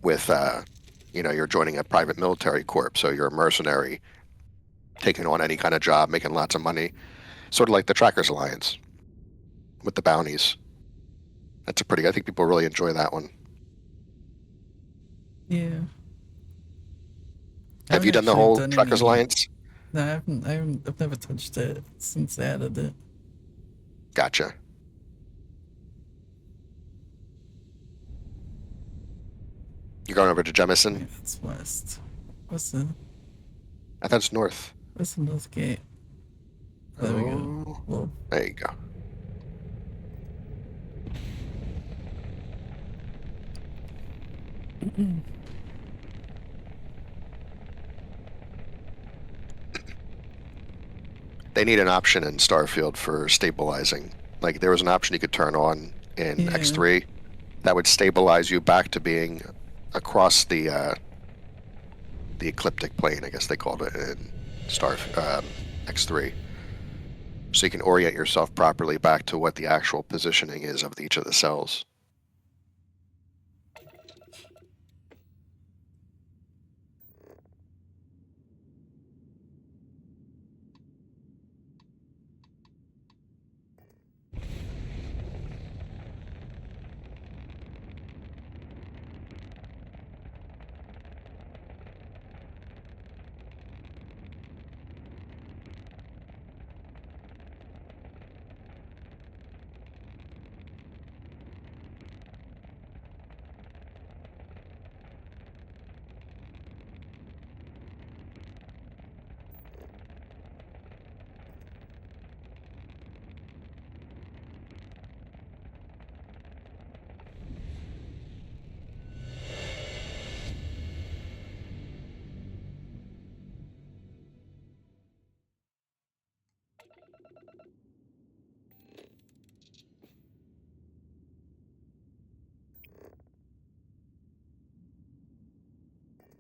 with, you're joining a private military corps, so you're a mercenary, taking on any kind of job, making lots of money. Sort of like the Trackers Alliance with the bounties. I think people really enjoy that one. Yeah. Have you done the whole Trackers Alliance? No, I've never touched it since they added it. Gotcha. You're going over to Jemison? Yeah, it's west. What's the... I thought it's north. What's the north gate? There we go. Well, there you go. They need an option in Starfield for stabilizing. Like, there was an option you could turn on in X3 that would stabilize you back to being across the ecliptic plane, I guess they called it in X3. So you can orient yourself properly back to what the actual positioning is of each of the cells.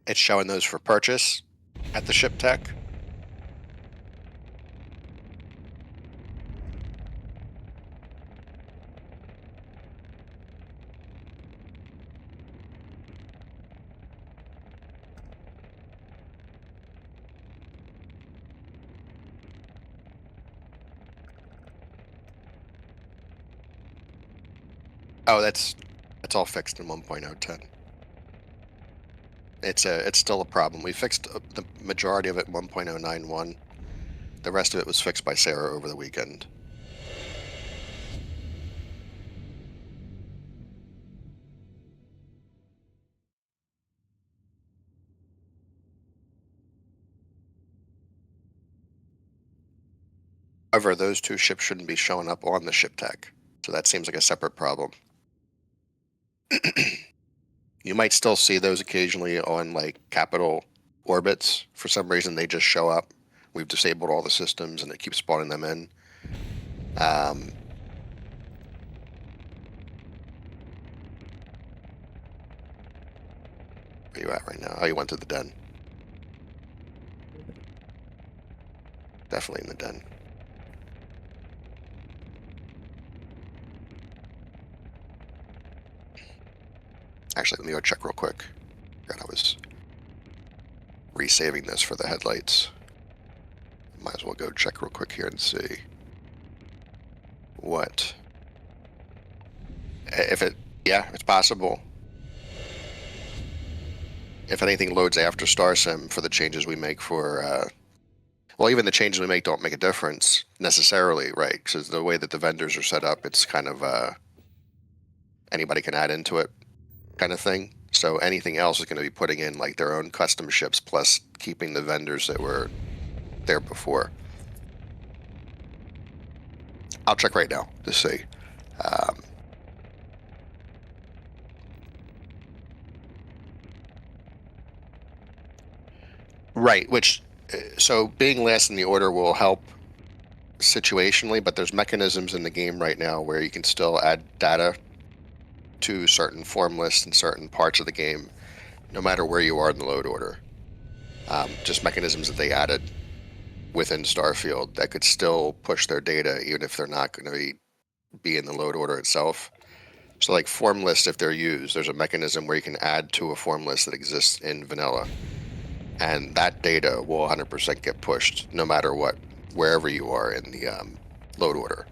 It's showing those for purchase at the ship tech. Oh, that's all fixed in 1.010. It's still a problem. We fixed the majority of it in 1.091. The rest of it was fixed by Sarah over the weekend. However, those two ships shouldn't be showing up on the ship tech, so that seems like a separate problem. You might still see those occasionally on like capital orbits. For some reason, they just show up. We've disabled all the systems, and it keeps spawning them in. Where you at right now? Oh, you went to the den. Definitely in the den. Actually, let me go check real quick. God, I was resaving this for the headlights. Might as well go check real quick here and see what. If it, yeah, it's possible. If anything loads after StarSim for the changes we make for, well, even the changes we make don't make a difference necessarily, right? Because the way that the vendors are set up, it's kind of anybody can add into it kind of thing. So anything else is going to be putting in like their own custom ships plus keeping the vendors that were there before. I'll check right now to see. Right, which, so being last in the order will help situationally, but there's mechanisms in the game right now where you can still add data to certain form lists in certain parts of the game, no matter where you are in the load order. Just mechanisms that they added within Starfield that could still push their data even if they're not going to be in the load order itself. So like form lists, if they're used, there's a mechanism where you can add to a form list that exists in vanilla. And that data will 100% get pushed no matter what, wherever you are in the load order.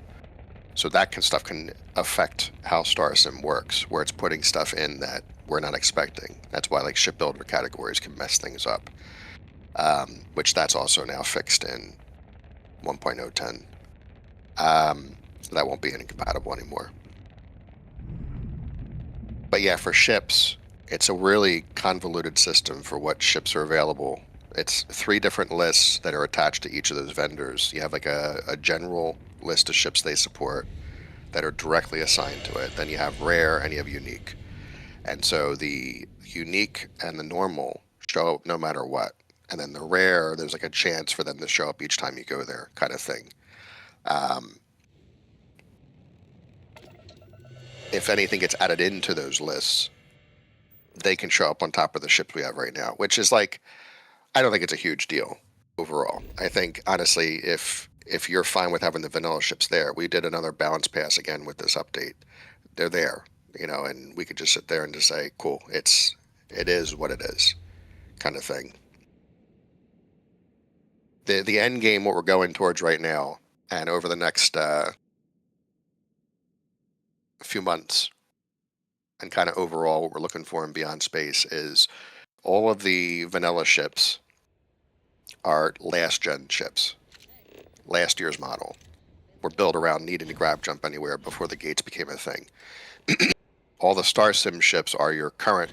So that stuff can affect how StarSim works, where it's putting stuff in that we're not expecting. That's why like shipbuilder categories can mess things up, which that's also now fixed in 1.010. That won't be incompatible anymore. But yeah, for ships, it's a really convoluted system for what ships are available. It's 3 different lists that are attached to each of those vendors. You have like a general list of ships they support that are directly assigned to it. Then you have rare and you have unique. And so the unique and the normal show up no matter what. And then the rare, there's like a chance for them to show up each time you go there, kind of thing. If anything gets added into those lists, they can show up on top of the ships we have right now, which is like, I don't think it's a huge deal overall. I think, honestly, if you're fine with having the vanilla ships there, we did another balance pass again with this update. They're there, you know, and we could just sit there and just say, cool, it is what it is, kind of thing. The end game, what we're going towards right now, and over the next few months, and kind of overall what we're looking for in Beyond Space is all of the vanilla ships are last gen ships, last year's model. Were built around needing to grab jump anywhere before the gates became a thing. All the StarSim ships are your current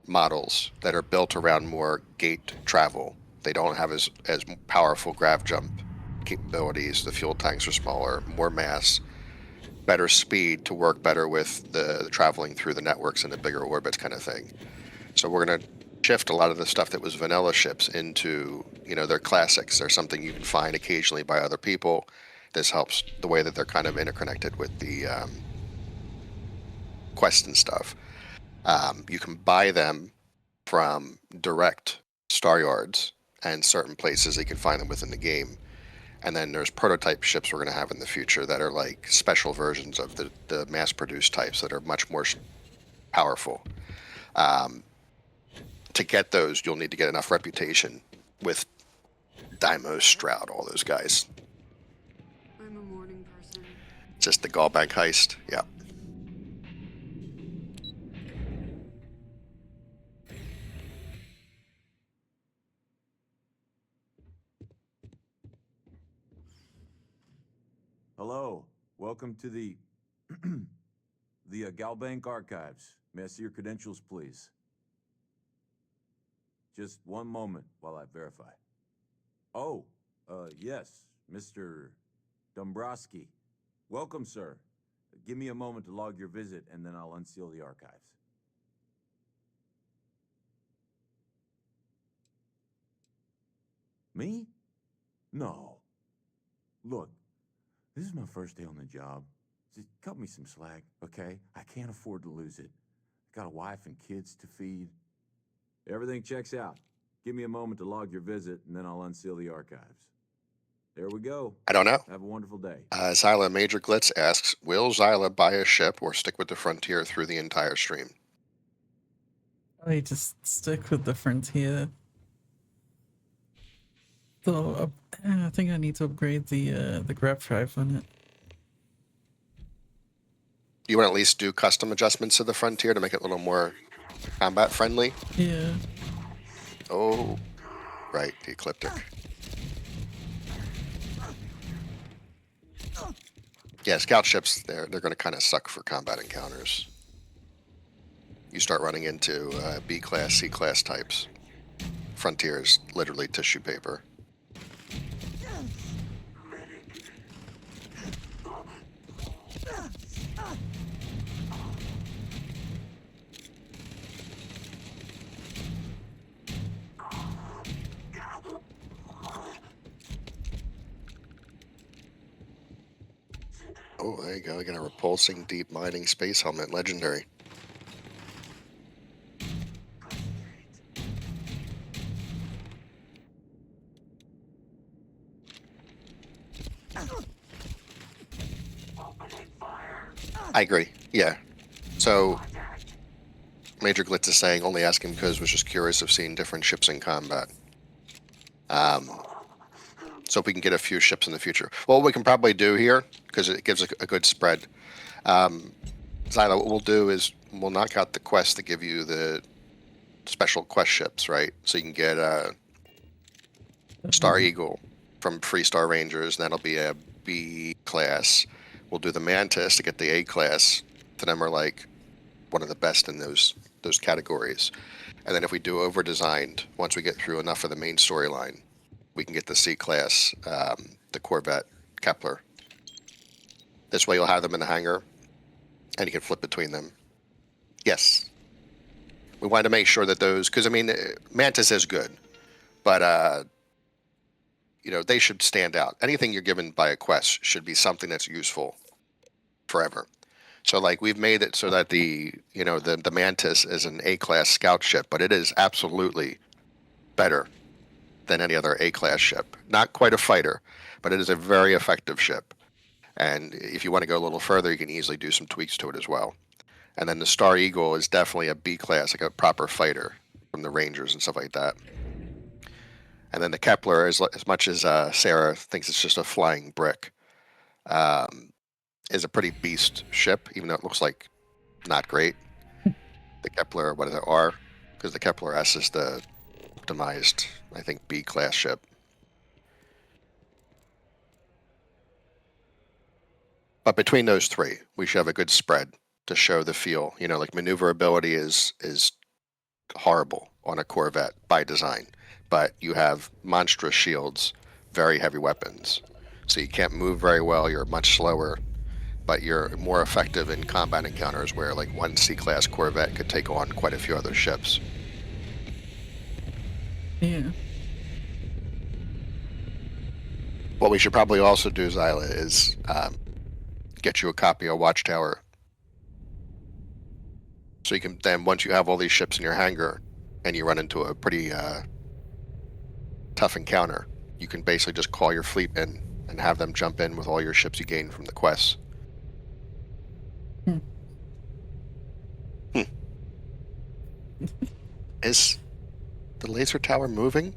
models that are built around more gate travel. They don't have as powerful grav jump capabilities. The fuel tanks are smaller, more mass, better speed to work better with the traveling through the networks and the bigger orbits kind of thing. So we're going to shift a lot of the stuff that was vanilla ships into, you know, their classics. They're something you can find occasionally by other people. This helps the way that they're kind of interconnected with the quest and stuff. You can buy them from direct star yards and certain places. You can find them within the game. And then there's prototype ships we're going to have in the future that are like special versions of the mass-produced types that are much more powerful. To get those, you'll need to get enough reputation with Daimos, Stroud, all those guys. I'm a morning person. Just the Gallbank heist. Yeah. Hello. Welcome to the the Galbank Archives. May I see your credentials, please? Just one moment while I verify. Oh, yes, Mr. Dombrowski. Welcome, sir. Give me a moment to log your visit, and then I'll unseal the archives. Me? No. Look, this is my first day on the job. Just cut me some slack, okay? I can't afford to lose it. Got a wife and kids to feed. Everything checks out. Give me a moment to log your visit, and then I'll unseal the archives. There we go. I don't know. Have a wonderful day. Zyla Major Glitz asks, will Zyla buy a ship or stick with the Frontier through the entire stream? I just stick with the Frontier. Though I think I need to upgrade the grab drive on it. You want to at least do custom adjustments to the Frontier to make it a little more combat friendly? Yeah. Oh, right, the Ecliptic. Yeah, scout ships, they're going to kind of suck for combat encounters. You start running into B-class, C-class types. Frontier is literally tissue paper. Oh, there you go. We got a repulsing deep mining space helmet, legendary. I agree. Yeah. So, Major Glitz is saying only asking because was just curious of seeing different ships in combat. So if we can get a few ships in the future. Well, what we can probably do here, because it gives a good spread. Zyla, what we'll do is we'll knock out the quests that give you the special quest ships, right? So you can get Star Eagle from Free Star Rangers, and that'll be a B class. We'll do the Mantis to get the A class. To them are like one of the best in those categories. And then if we do over-designed, once we get through enough of the main storyline, we can get the C class, the Corvette Kepler. This way you'll have them in the hangar, and you can flip between them. Yes. We wanted to make sure that those, because I mean, Mantis is good, but you know, they should stand out. Anything you're given by a quest should be something that's useful forever. So like we've made it so that the Mantis is an A-class scout ship, but it is absolutely better than any other A-class ship. Not quite a fighter, but it is a very effective ship. And if you want to go a little further, you can easily do some tweaks to it as well. And then the Star Eagle is definitely a B-class, like a proper fighter from the Rangers and stuff like that. And then the Kepler, as much as Sarah thinks it's just a flying brick, is a pretty beast ship, even though it looks like not great. The Kepler, what is it, R? Because the Kepler S is the optimized, I think, B-class ship. But between those three, we should have a good spread to show the feel. You know, like maneuverability is horrible on a Corvette by design, but you have monstrous shields, very heavy weapons. So you can't move very well, you're much slower, but you're more effective in combat encounters where like one C-class Corvette could take on quite a few other ships. Yeah. What we should probably also do, Zyla, is get you a copy of Watchtower So you can then, once you have all these ships in your hangar, and you run into a pretty tough encounter, you can basically just call your fleet in and have them jump in with all your ships you gain from the quests. Is the laser tower moving?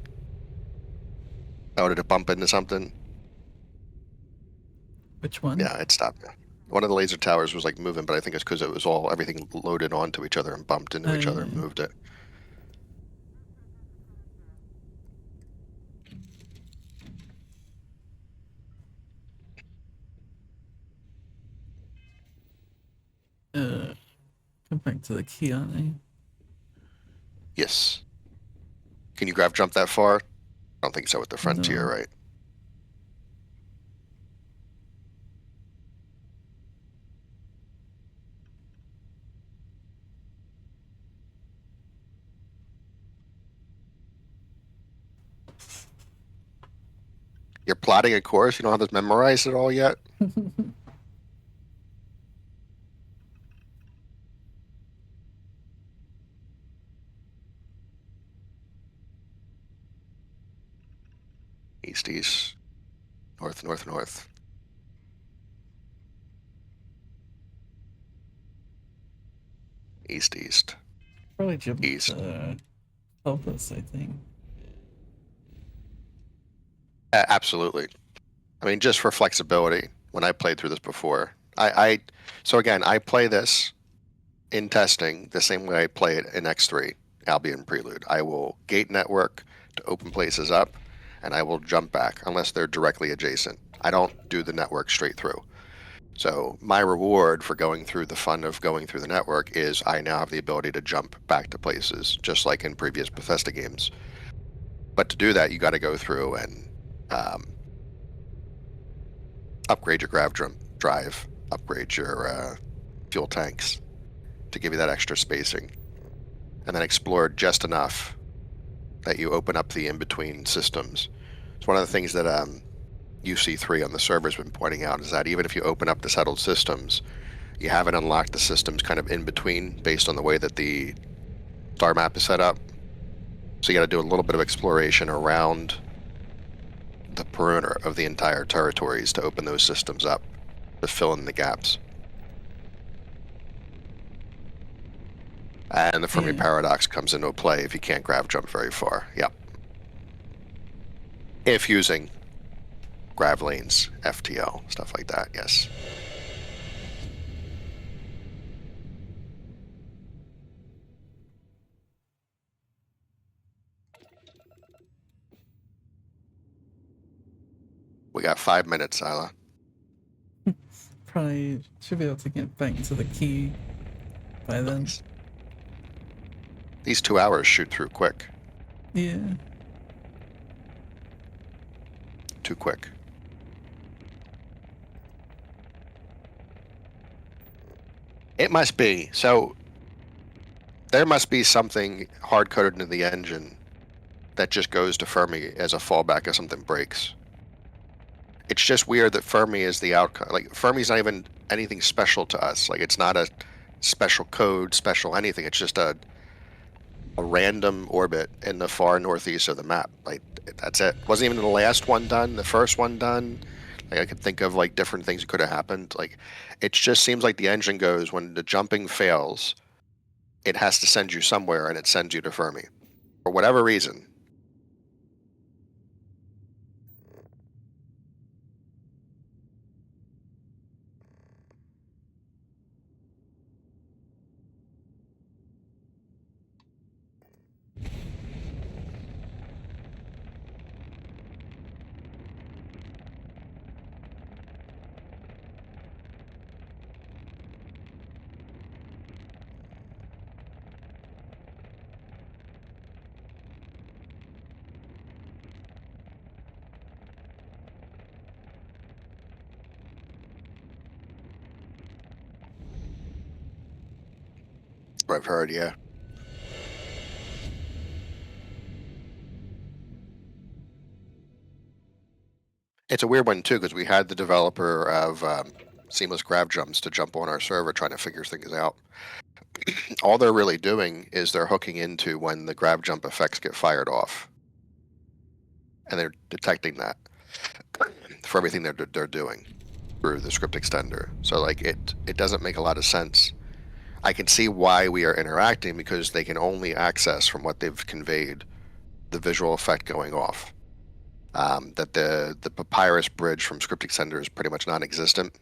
Oh, did it bump into something? Which one? Yeah, it stopped. One of the laser towers was like moving, but I think it's because it was all everything loaded onto each other and bumped into each other and moved it. Come back to the key, aren't I? Yes. Can you grav jump that far? I don't think so with the frontier, No. right? You're plotting a course? You don't have this memorized at all yet? East, east. North, north, north. East, east. Probably jump East. help us, I think. Absolutely. I mean, just for flexibility, when I played through this before, so again, I play this in testing the same way I play it in X3, Albion Prelude. I will gate network to open places up, and I will jump back unless they're directly adjacent. I don't do the network straight through. So my reward for going through the fun of going through the network is I now have the ability to jump back to places, just like in previous Bethesda games. But to do that, you got to go through and upgrade your grav drive, upgrade your fuel tanks to give you that extra spacing, and then explore just enough that you open up the in-between systems. It's one of the things that UC3 on the server has been pointing out is that even if you open up the settled systems, you haven't unlocked the systems kind of in between based on the way that the star map is set up. So you got to do a little bit of exploration around the perimeter of the entire territories to open those systems up, to fill in the gaps. And the Fermi paradox comes into play if you can't grav jump very far. Yep. If using grav lanes, FTL, stuff like that, yes. We got 5 minutes, Isla. Probably should be able to get back to the key by then. Nice. These 2 hours shoot through quick. Yeah. Too quick. It must be. So there must be something hard-coded into the engine that just goes to Fermi as a fallback if something breaks. It's just weird that Fermi is the outcome. Like, Fermi's not even anything special to us. Like, it's not a special code, special anything. It's just a random orbit in the far northeast of the map. Like, that's it. Wasn't even the last one done, the first one done. Like, I could think of, like, different things that could have happened. Like, it just seems like the engine goes, when the jumping fails, it has to send you somewhere, and it sends you to Fermi. For whatever reason. I've heard, yeah. It's a weird one, too, because we had the developer of Seamless Grav Jumps to jump on our server trying to figure things out. All they're really doing is they're hooking into when the grab jump effects get fired off, and they're detecting that for everything they're doing through the script extender. So like it doesn't make a lot of sense. I can see why we are interacting, because they can only access from what they've conveyed the visual effect going off. That the papyrus bridge from script extender is pretty much non-existent.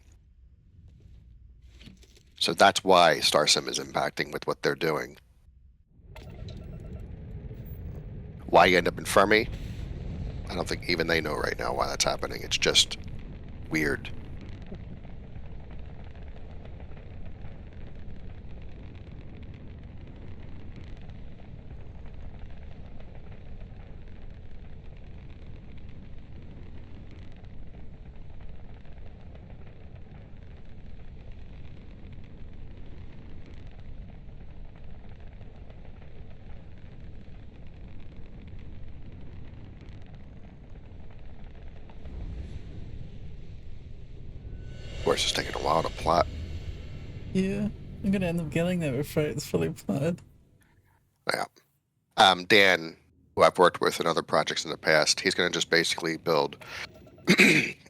So that's why StarSim is impacting with what they're doing. Why you end up in Fermi, I don't think even they know right now why that's happening. It's just weird. Of course, it's taking a while to plot. Yeah, I'm gonna end up getting there before it's fully plotted. Yeah. Dan, who I've worked with in other projects in the past, he's going to just basically build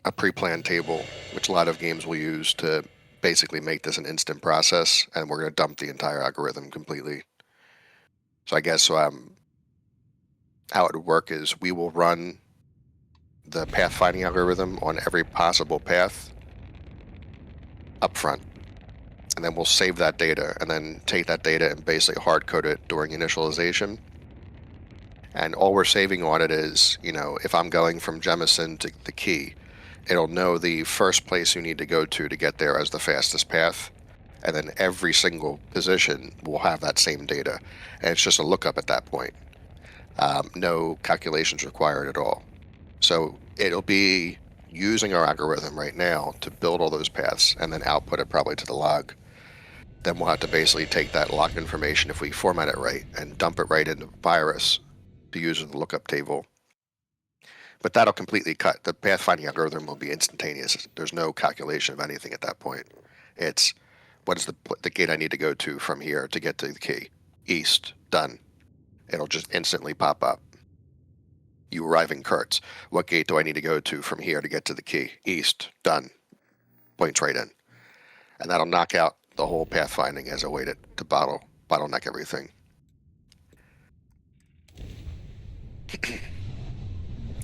a pre-planned table, which a lot of games will use to basically make this an instant process, and we're going to dump the entire algorithm completely. So I guess how it would work is we will run the pathfinding algorithm on every possible path up front, and then we'll save that data and then take that data and basically hard code it during initialization. And all we're saving on it is, if I'm going from Jemison to the key, it'll know the first place you need to go to get there as the fastest path. And then every single position will have that same data. And it's just a lookup at that point. No calculations required at all. So it'll be using our algorithm right now to build all those paths and then output it probably to the log. Then we'll have to basically take that log information, if we format it right, and dump it right into Papyrus to use in the lookup table. But that'll completely cut. The pathfinding algorithm will be instantaneous. There's no calculation of anything at that point. It's what is the gate I need to go to from here to get to the key? East. Done. It'll just instantly pop up. You arrive in Kurtz. What gate do I need to go to from here to get to the key? East. Done. Points right in. And that'll knock out the whole pathfinding as a way to bottleneck everything.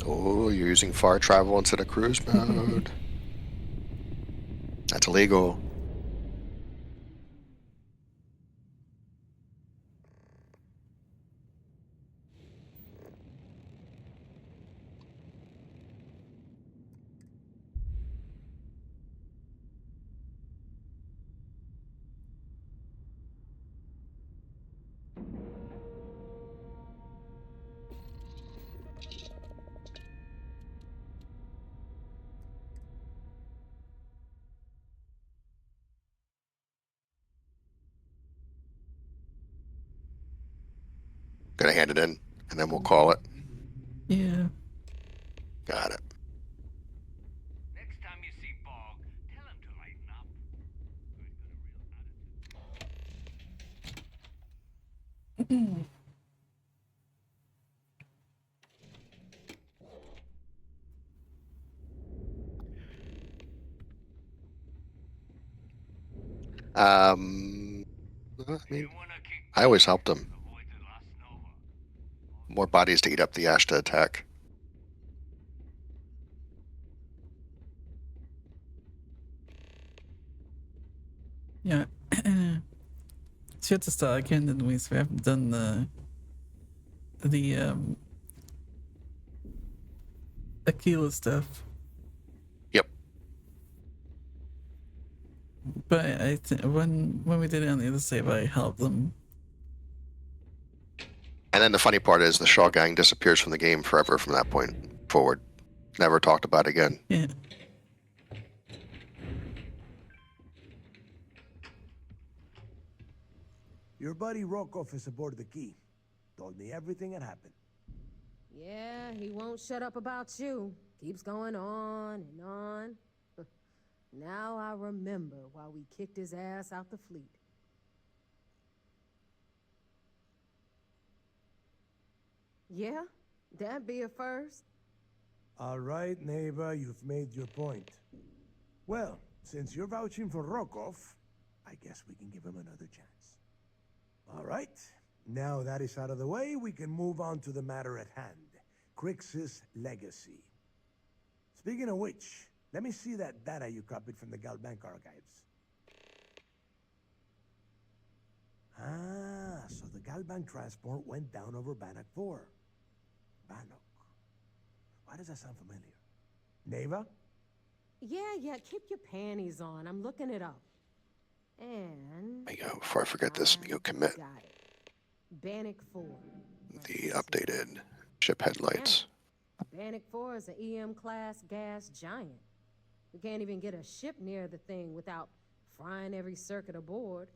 Oh, you're using far travel instead of cruise mode. That's illegal. Gonna hand it in, and then we'll call it. Yeah. Got it. Next time you see Bog, tell him to lighten up. I always helped him. More bodies to eat up the Ashta attack. Yeah. So you have to start again, didn't we? So we haven't done the Aquila stuff. Yep. But I think when we did it on the other save, I helped them. And then the funny part is the Shaw gang disappears from the game forever from that point forward. Never talked about again. Yeah. Your buddy Rokov is aboard the key. Told me everything that happened. Yeah, he won't shut up about you. Keeps going on and on. Now I remember why we kicked his ass out the fleet. Yeah, that'd be a first. All right, Neva, you've made your point. Well, since you're vouching for Rokov, I guess we can give him another chance. All right, now that is out of the way, we can move on to the matter at hand. Crix's legacy. Speaking of which, let me see that data you copied from the Galbank archives. Ah, so the Galbank transport went down over Bannock 4. Bannock. Why does that sound familiar? Neva? Yeah, keep your panties on. I'm looking it up. And... Let me go, before I forget this, let me go commit got it. Bannock 4. the updated ship headlights. Bannock 4 is an EM-class gas giant. We can't even get a ship near the thing without frying every circuit aboard.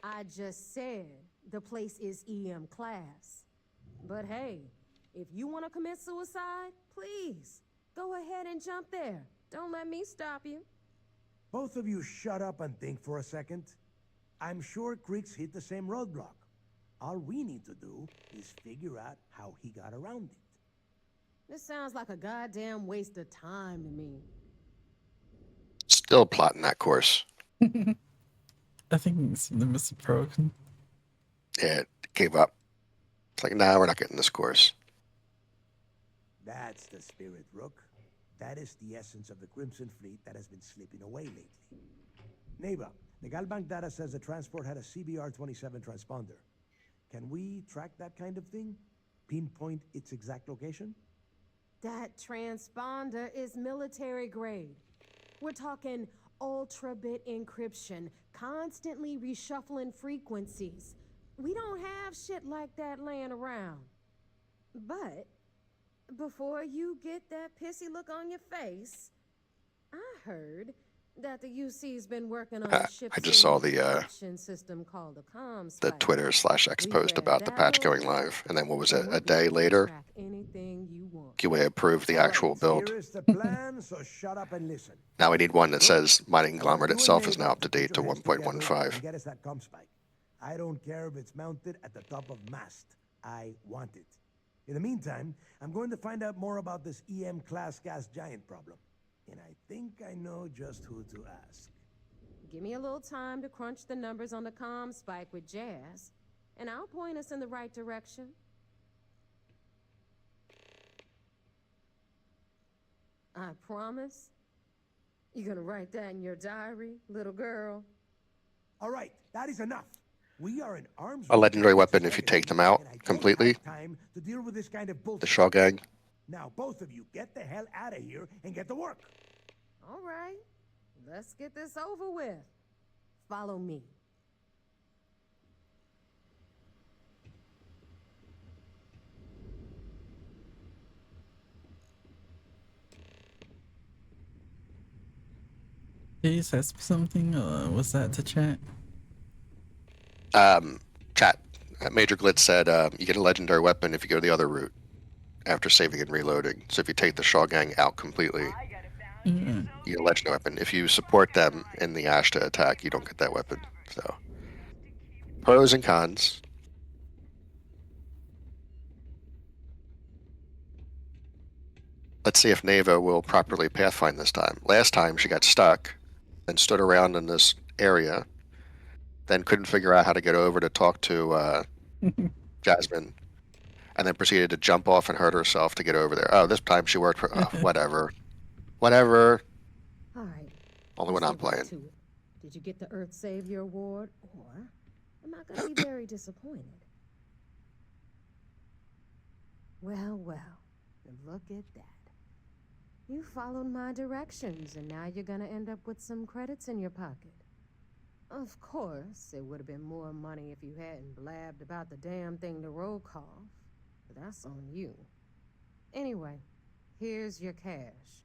I just said the place is EM class. But hey, if you want to commit suicide, please, go ahead and jump there. Don't let me stop you. Both of you shut up and think for a second. I'm sure Crix hit the same roadblock. All we need to do is figure out how he got around it. This sounds like a goddamn waste of time to me. Still plotting that course. I think something must have broken. Yeah, it gave up. It's like, nah, we're not getting this course. That's the spirit, Rook. That is the essence of the Crimson Fleet that has been slipping away lately. Neva, the Galbank data says the transport had a CBR-27 transponder. Can we track that kind of thing? Pinpoint its exact location? That transponder is military grade. We're talking ultra-bit encryption, constantly reshuffling frequencies. We don't have shit like that laying around. But before you get that pissy look on your face, I heard that the UC's been working on a ship I just saw the system called a comms the Twitter/X post about the patch going live, and then what was it? A day later, QA approved the actual build. Here is the plan, so shut up and listen. Now we need one that says Mining Conglomerate itself is now up to date to 1.15. Get us that comm spike. I don't care if it's mounted at the top of mast. I want it. In the meantime, I'm going to find out more about this EM-class gas giant problem. And I think I know just who to ask. Give me a little time to crunch the numbers on the comm spike with Jazz, and I'll point us in the right direction. I promise. You're gonna write that in your diary, little girl? All right, that is enough. We are in arms. A legendary weapon if you take them out completely. Time to deal with this kind of bullshit. The Shaw Gang. Now, both of you, get the hell out of here and get to work. All right, let's get this over with. Follow me. Did you say something, or was that to chat? Chat. Major Glitz said you get a legendary weapon if you go the other route after saving and reloading. So if you take the Shaw Gang out completely, you get a legendary weapon. If you support them in the Ashta attack, you don't get that weapon. So pros and cons. Let's see if Neva will properly pathfind this time. Last time she got stuck and stood around in this area, then couldn't figure out how to get over to talk to Jasmine, and then proceeded to jump off and hurt herself to get over there. Oh, this time she worked for whatever. Whatever. All right. Only when I'm playing. Did you get the Earth Savior Award, or am I gonna be very disappointed? Well, look at that. You followed my directions, and now you're gonna end up with some credits in your pocket. Of course, it would have been more money if you hadn't blabbed about the damn thing to Rokov, but that's on you. Anyway, here's your cash.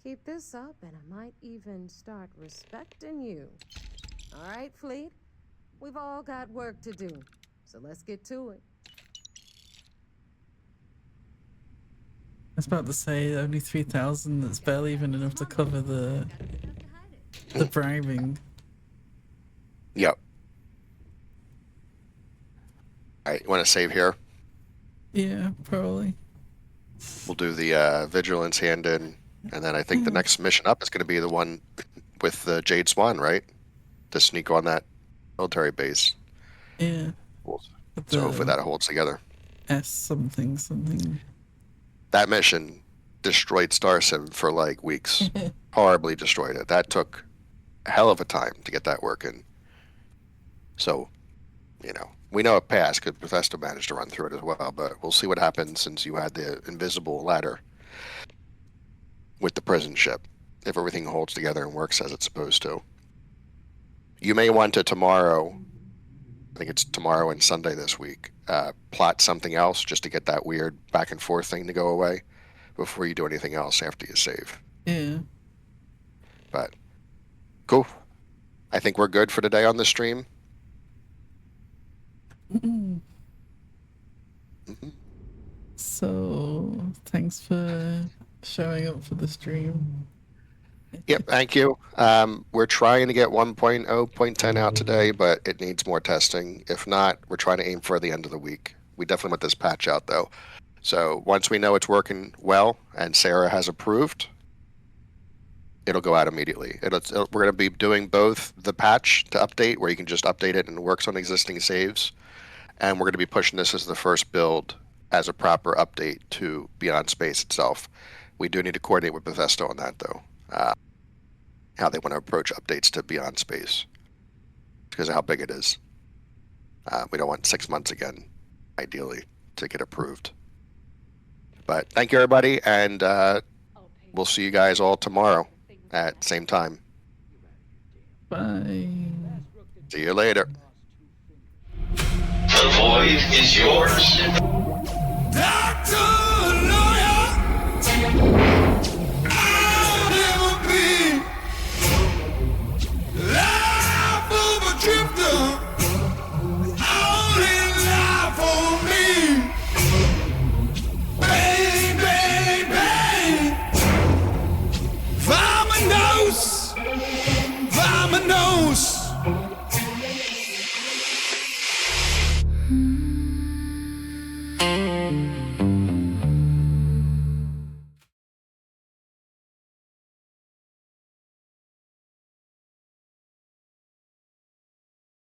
Keep this up, and I might even start respecting you. All right, Fleet? We've all got work to do, so let's get to it. I was about to say only 3,000. That's barely even enough to cover the bribing. Yep. All right, you want to save here? Yeah, probably. We'll do the vigilance hand in, and then I think the next mission up is going to be the one with the Jade Swan, right? To sneak on that military base. Yeah. So hopefully that holds together. S something. That mission destroyed StarSim for like weeks. Horribly destroyed it. That took a hell of a time to get that working. So, you know, we know it passed because Bethesda managed to run through it as well, but we'll see what happens since you had the invisible ladder with the prison ship, if everything holds together and works as it's supposed to. You may want to tomorrow, I think it's tomorrow and Sunday this week, plot something else just to get that weird back and forth thing to go away before you do anything else after you save. Yeah. But, cool. I think we're good for today on the stream. So, thanks for showing up for the stream. Yep, thank you. We're trying to get 1.0.10 out today, but it needs more testing. If not, we're trying to aim for the end of the week. We definitely want this patch out, though. So once we know it's working well and Sarah has approved, it'll go out immediately. We're going to be doing both the patch to update, where you can just update it and it works on existing saves, and we're going to be pushing this as the first build as a proper update to Beyond Space itself. We do need to coordinate with Bethesda on that, though. How they want to approach updates to Beyond Space because of how big it is. We don't want 6 months again, ideally, to get approved. But thank you, everybody, and we'll see you guys all tomorrow at same time. Bye. See you later. The void is yours.